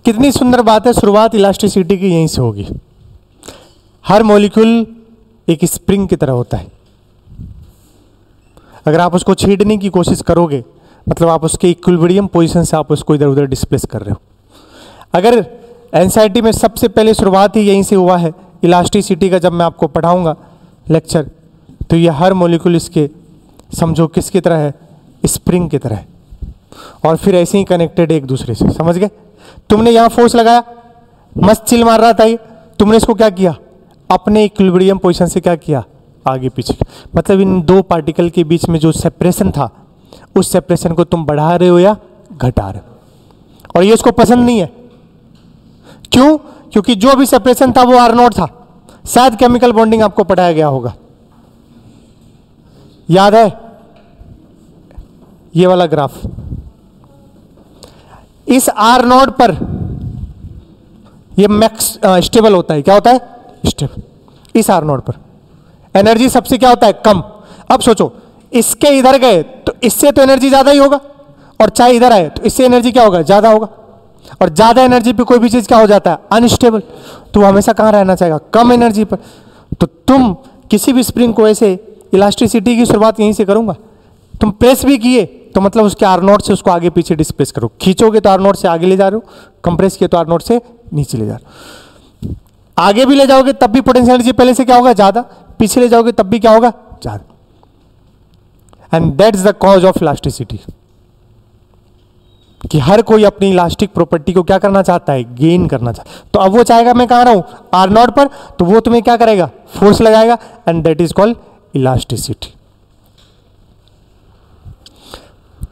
कितनी सुंदर बात है, शुरुआत इलास्टिसिटी की यहीं से होगी। हर मॉलिक्यूल एक स्प्रिंग की तरह होता है, अगर आप उसको छेड़ने की कोशिश करोगे मतलब आप उसके इक्विलिब्रियम पोजीशन से आप उसको इधर उधर डिस्प्लेस कर रहे हो। अगर एनसीईआरटी में सबसे पहले शुरुआत ही यहीं से हुआ है इलास्टिसिटी का, जब मैं आपको पढ़ाऊंगा लेक्चर, तो ये हर मॉलिक्यूल इसके समझो किसकी तरह है? स्प्रिंग की तरह है, और फिर ऐसे ही कनेक्टेड एक दूसरे से। समझ गए? तुमने यहां फोर्स लगाया, मस्त चिल मार रहा था ये, तुमने इसको क्या किया? अपने इक्विलिब्रियम पोजीशन से क्या किया? आगे पीछे। मतलब इन दो पार्टिकल के बीच में जो सेपरेशन था, उस सेपरेशन को तुम बढ़ा रहे हो या घटा रहे हो, और ये इसको पसंद नहीं है। क्यों? क्योंकि जो भी सेपरेशन था वो R0 था। शायद केमिकल बॉन्डिंग आपको पढ़ाया गया होगा, याद है? ये वाला ग्राफ, इस R0 पर ये मैक्स स्टेबल होता है। क्या होता है? स्टेबल। इस R0 पर एनर्जी सबसे क्या होता है? कम। अब सोचो, इसके इधर गए तो इससे तो एनर्जी ज्यादा ही होगा, और चाहे इधर आए तो इससे एनर्जी क्या होगा? ज्यादा होगा। और ज्यादा एनर्जी पे कोई भी चीज क्या हो जाता है? अनस्टेबल। तो हमेशा कहां रहना चाहेगा? कम एनर्जी पर। तो तुम किसी भी स्प्रिंग को ऐसे, इलास्टिसिटी की शुरुआत यहीं से करूंगा, तुम प्रेस भी किए तो मतलब उसके R0 से उसको आगे पीछे डिस्प्लेस करो। खींचोगे तो R0 से आगे ले जा रहे हो, कंप्रेस किए तो R0 से नीचे ले जा रहे हो। आगे भी ले जाओगे तब भी पोटेंशियल एनर्जी पहले से क्या होगा? ज्यादा। पीछे ले जाओगे तब भी क्या होगा? ज्यादा। And that is the cause of elasticity, कि हर कोई अपनी इलास्टिक प्रॉपर्टी को क्या करना चाहता है? गेन करना चाहता है। तो अब वो चाहेगा मैं कहां रहूं? R0 पर, तो वो तुम्हें क्या करेगा? फोर्स लगाएगा, and that is called elasticity.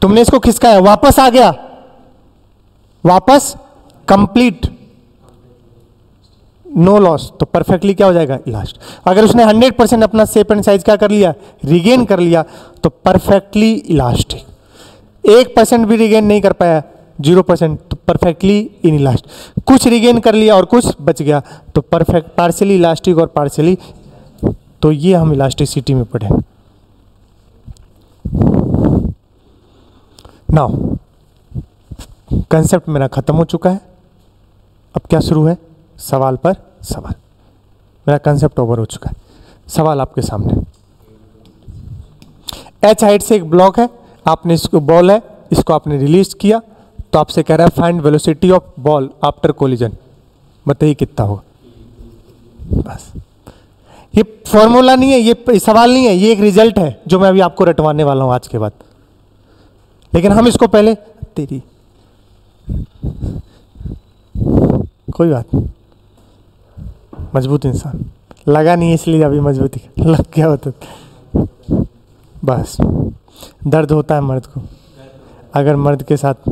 तुमने इसको खिसकाया, वापस आ गया, वापस कंप्लीट, नो लॉस, तो परफेक्टली क्या हो जाएगा? इलास्टिक। अगर उसने 100% अपना शेप एंड साइज क्या कर लिया? रिगेन कर लिया, तो परफेक्टली इलास्टिक। 1% भी रिगेन नहीं कर पाया, 0%, तो परफेक्टली इनइलास्टिक। कुछ रिगेन कर लिया और कुछ बच गया, तो परफेक्ट, पार्शियली इलास्टिक और पार्शियली। तो ये हम इलास्टिसिटी में पढ़े। नाउ कंसेप्ट मेरा खत्म हो चुका है, अब क्या शुरू है? सवाल पर सवाल। मेरा कंसेप्ट ओवर हो चुका है, सवाल आपके सामने। H हाइट से एक ब्लॉक है, आपने इसको, बॉल है, इसको आपने रिलीज किया, तो आपसे कह रहा है find velocity of ball after collision. बताइए कितना होगा? बस, ये फॉर्मूला नहीं है, ये सवाल नहीं है, ये एक रिजल्ट है जो मैं अभी आपको रटवाने वाला हूं आज के बाद। लेकिन हम इसको पहले, तेरी कोई बात नहीं, मजबूत इंसान लगा नहीं इसलिए अभी मजबूती लग गया होता। बस, दर्द होता है मर्द को, अगर मर्द के साथ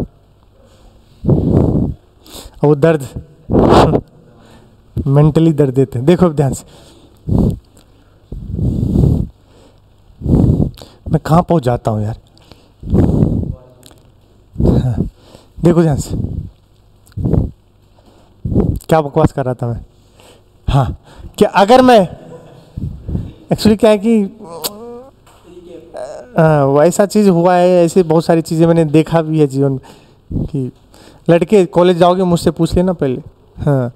वो दर्द मेंटली दर्द देते हैं। देखो ध्यान से, मैं कहाँ पहुंच जाता हूँ यार। हाँ, देखो ध्यान से, क्या बकवास कर रहा था मैं? हाँ, कि अगर मैं, एक्चुअली क्या है कि वैसा चीज़ हुआ है, ऐसे बहुत सारी चीज़ें मैंने देखा भी है जीवन में, कि लड़के कॉलेज जाओगे मुझसे पूछ लेना पहले। हाँ,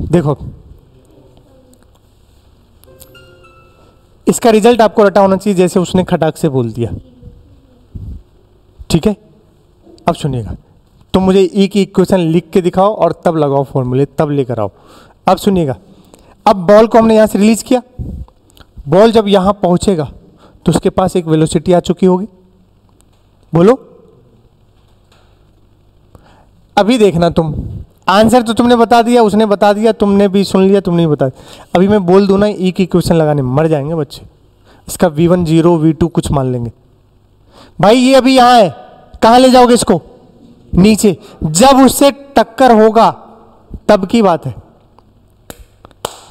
देखो, इसका रिजल्ट आपको रटा होना चाहिए जैसे उसने खटाक से बोल दिया। ठीक है, अब सुनिएगा, तुम मुझे ई की इक्वेशन लिख के दिखाओ और तब लगाओ फॉर्मूले, तब लेकर आओ। अब सुनिएगा, अब बॉल को हमने यहां से रिलीज किया, बॉल जब यहां पहुंचेगा तो उसके पास एक वेलोसिटी आ चुकी होगी। बोलो, अभी देखना तुम, आंसर तो तुमने बता दिया, उसने बता दिया, तुमने भी सुन लिया, तुमने भी बता दिया। अभी मैं बोल दूं ना ई की इक्वेशन लगाने, मर जाएंगे बच्चे। इसका V1 0 V2 कुछ मान लेंगे। भाई ये अभी यहां है, कहां ले जाओगे इसको? नीचे। जब उससे टक्कर होगा तब की बात है,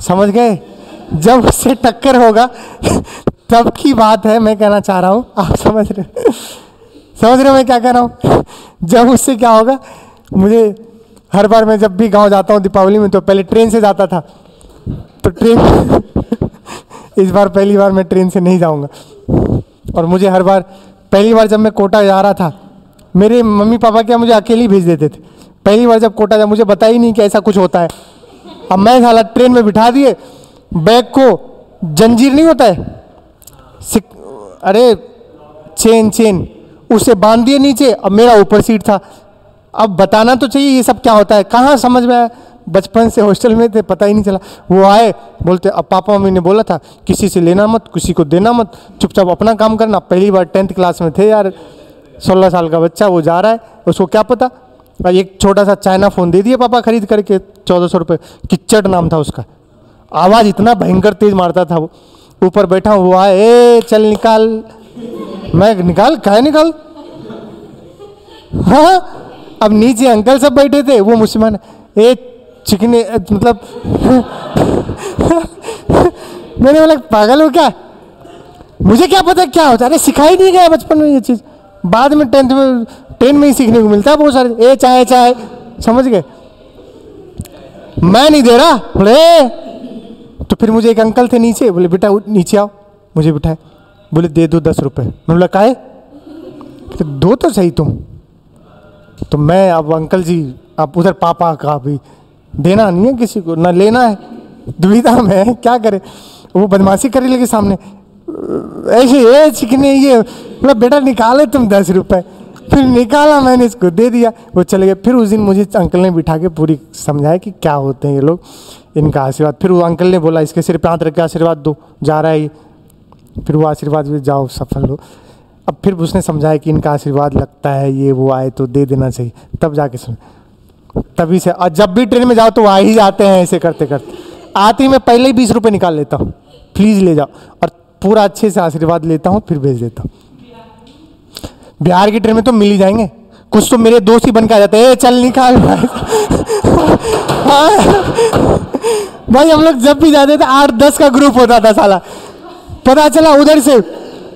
समझ गए? जब उससे टक्कर होगा तब की बात है, मैं कहना चाह रहा हूं, आप समझ रहे हो मैं क्या कह रहा हूं? जब उससे क्या होगा, मुझे हर बार मैं जब भी गांव जाता हूं दीपावली में तो पहले ट्रेन से जाता था, तो ट्रेन इस बार पहली बार मैं ट्रेन से नहीं जाऊंगा। और मुझे हर बार, पहली बार जब मैं कोटा जा रहा था, मेरे मम्मी पापा क्या मुझे अकेले ही भेज देते थे। पहली बार जब कोटा जा, मुझे पता ही नहीं कि ऐसा कुछ होता है। अब मैं साला ट्रेन में बिठा दिए, बैग को जंजीर नहीं होता है, अरे चेन उसे बांध दिए नीचे, अब मेरा ऊपर सीट था। अब बताना तो चाहिए ये सब क्या होता है, कहाँ समझ में आया? बचपन से हॉस्टल में थे, पता ही नहीं चला। वो आए, बोलते अब पापा मम्मी ने बोला था किसी से लेना मत, किसी को देना मत, चुपचाप अपना काम करना। पहली बार 10th क्लास में थे यार, 16 साल का बच्चा, वो जा रहा है, उसको क्या पता। एक छोटा सा चाइना फ़ोन दे दिया पापा खरीद करके, 1400 रुपये, किच्चट नाम था उसका। आवाज़ इतना भयंकर तेज मारता था वो। ऊपर बैठा हूँ, वो आए, ए चल निकाल। मैं निकाल, क्या निकाल? हाँ, अब नीचे अंकल सब बैठे थे, वो मुझसे माने, ए चिकने, मतलब मैंने बोला पागल हो क्या, मुझे क्या पता क्या होता है? अरे सिखाई नहीं गया बचपन में ये चीज़, बाद में 10th में ट्रेन में ही सीखने को मिलता है बहुत सारे। ए चाय, समझ गए? मैं नहीं दे रहा, बोले। तो फिर मुझे एक अंकल थे नीचे, बोले बेटा नीचे आओ, मुझे बिठाए, बोले दे दो 10 रुपये। मैं बोला काहे? तो दो तो सही तुम। तो मैं, अब अंकल जी, अब उधर पापा का भी देना नहीं है किसी को, ना लेना है, दुविधा में क्या करे। वो बदमाशी करे लगे सामने, ऐसे ये चिकने, ये मतलब बेटा निकाले तुम 10 रुपये। फिर निकाला, मैंने इसको दे दिया, वो चले गए। फिर उस दिन मुझे अंकल ने बिठा के पूरी समझाया कि क्या होते हैं ये लोग, इनका आशीर्वाद। फिर वो अंकल ने बोला इसके सिर पे हाथ रख के आशीर्वाद दो, जा रहा है ये। फिर वो आशीर्वाद भी, जाओ सफल हो। अब फिर उसने समझाया कि इनका आशीर्वाद लगता है, ये वो आए तो दे देना चाहिए, तब जाके सुन। तभी से, और जब भी ट्रेन में जाओ तो आ ही जाते हैं ऐसे करते करते। आती मैं पहले ही 20 रुपये निकाल लेता हूँ, प्लीज़ ले जाओ, और पूरा अच्छे से आशीर्वाद लेता हूँ, फिर भेज देता हूँ। बिहार की ट्रेन में तो मिल ही जाएंगे, कुछ तो मेरे दोस्त ही बन के आ जाते हैं, चल निकाल भाई। भाई हम लोग जब भी जाते थे 8-10 का ग्रुप होता था साला। पता चला उधर से,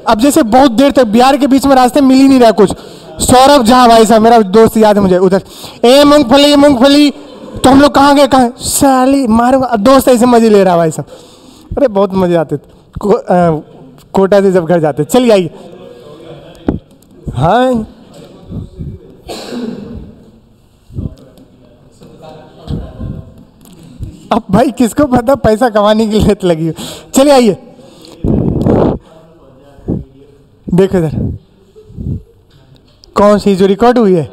अब जैसे बहुत देर तक बिहार के बीच में रास्ते मिल ही नहीं रहा कुछ। सौरभ झा भाई साहब, मेरा दोस्त याद है मुझे, उधर ए मूंगफली, तो हम लोग कहाँ गए, कहाँ साली मारूंगा, दोस्त ऐसे मजे ले रहा भाई साहब। अरे बहुत मजे आते थे कोटा से जब घर जाते। चलिए आइए, हाँ अब भाई किसको पता पैसा कमाने की लत लगी हो। चलिए आइए, देखो इधर कौन सी जो रिकॉर्ड हुई है,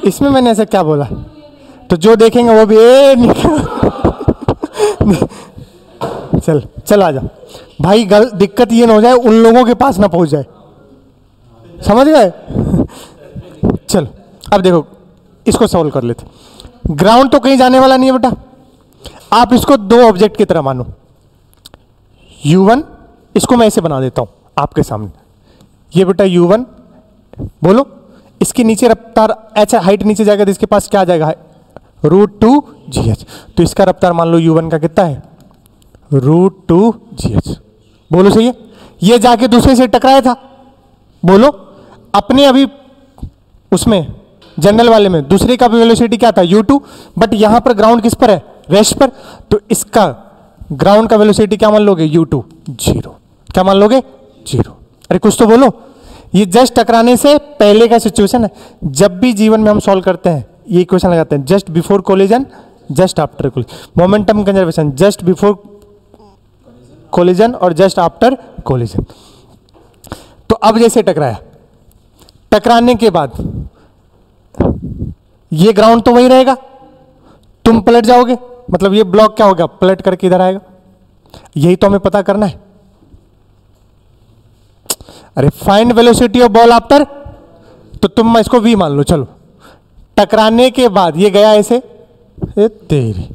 इसमें मैंने ऐसा क्या बोला? तो जो देखेंगे वो भी चल आ जा भाई। दिक्कत ये ना हो जाए उन लोगों के पास ना पहुंच जाए, समझ गए? चलो अब देखो, इसको सॉल्व कर लेते। ग्राउंड तो कहीं जाने वाला नहीं है बेटा, आप इसको दो ऑब्जेक्ट की तरह मानो। U1, इसको मैं ऐसे बना देता हूं आपके सामने, ये बेटा U1, बोलो। इसके नीचे रफ्तार ऐसा हाइट नीचे जाएगा तो इसके पास क्या आ जाएगा, √2GH। तो इसका रफ्तार मान लो U1 का कितना है, √2GH। बोलो सही है। ये जाके दूसरे से टकराया था, बोलो। अपने अभी उसमें जनरल वाले में दूसरे का भी वेलोसिटी क्या था, U2, बट यहां पर ग्राउंड किस पर है, रेस्ट पर। तो इसका ग्राउंड का वेलोसिटी क्या मान लोगे, U2 0। क्या मान लोगे, 0। अरे कुछ तो बोलो, ये जस्ट टकराने से पहले का सिचुएशन है। जब भी जीवन में हम सॉल्व करते हैं ये इक्वेशन लगाते हैं, just before collision, just after collision, momentum conservation, just before collision और जस्ट आफ्टर कोलिजन। तो अब जैसे टकराया, टकराने के बाद ये ग्राउंड तो वही रहेगा, तुम पलट जाओगे, मतलब ये ब्लॉक क्या होगा, पलट करके इधर आएगा। यही तो हमें पता करना है। अरे find velocity of ball after, तो तुम इसको v मान लो। चलो, टकराने के बाद ये गया ऐसे, तेरी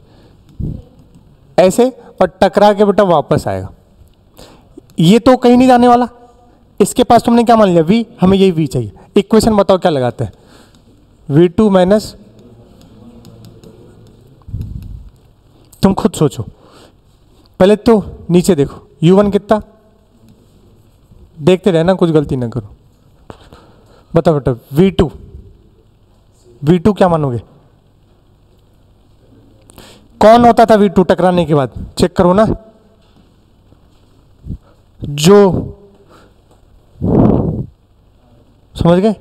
ऐसे, और टकरा के बेटा वापस आएगा। ये तो कहीं नहीं जाने वाला, इसके पास तुमने क्या मान लिया, v, हमें यही v चाहिए। इक्वेशन बताओ क्या लगाते हैं, v2 माइनस, तुम खुद सोचो, पहले तो नीचे देखो, u1 कितना, देखते रहना, कुछ गलती ना करो। बताओ बेटा, v2 क्या मानोगे, कौन होता था v2 टकराने के बाद, चेक करो ना, जो समझ गए,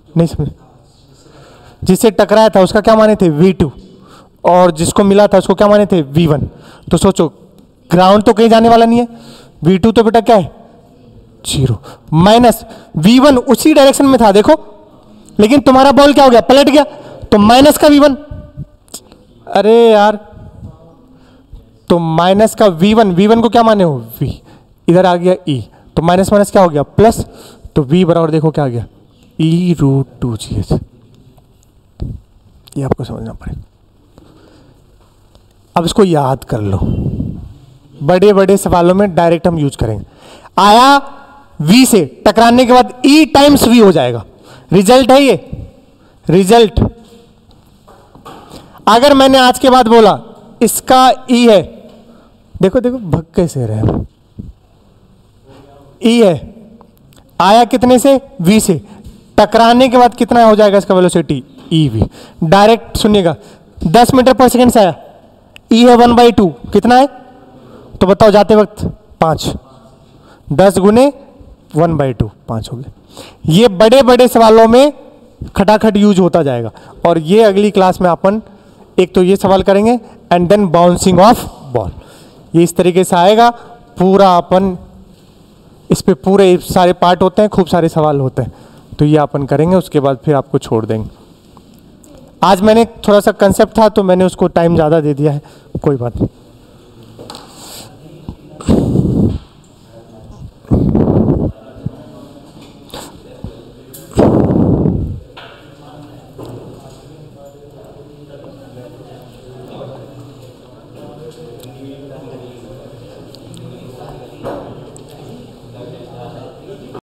नहीं समझ, जिससे टकराया था उसका क्या माने थे v2, और जिसको मिला था उसको क्या माने थे v1। तो सोचो, ग्राउंड तो कहीं जाने वाला नहीं है, v2 तो बेटा क्या है 0, माइनस v1 उसी डायरेक्शन में था देखो, लेकिन तुम्हारा बॉल क्या हो गया, पलट गया, तो माइनस का v1। अरे यार, तो माइनस का v1 को क्या माने हो v, इधर आ गया e, तो माइनस माइनस क्या हो गया प्लस, तो v बराबर देखो क्या आ गया e√2gh। ये आपको समझना पड़ेगा। अब इसको याद कर लो, बड़े बड़े सवालों में डायरेक्ट हम यूज करेंगे। आया v से, टकराने के बाद e टाइम्स v हो जाएगा, रिजल्ट है ये, रिजल्ट। अगर मैंने आज के बाद बोला इसका e है, देखो देखो भग कैसे रहे, e है, आया कितने से, v से, टकराने के बाद कितना हो जाएगा इसका वेलोसिटी ev। डायरेक्ट सुनिएगा, 10 मीटर पर सेकंड से आया, e है 1/2, कितना है, तो बताओ जाते वक्त 5, 10 गुने 1/2, 5 हो गए। ये बड़े बड़े सवालों में खटाखट यूज होता जाएगा। और ये अगली क्लास में अपन एक तो ये सवाल करेंगे and then bouncing off ball, ये इस तरीके से आएगा पूरा। अपन इस पे पूरे सारे पार्ट होते हैं, खूब सारे सवाल होते हैं, तो ये अपन करेंगे, उसके बाद फिर आपको छोड़ देंगे। आज मैंने थोड़ा सा कंसेप्ट था तो मैंने उसको टाइम ज़्यादा दे दिया है, कोई बात नहीं।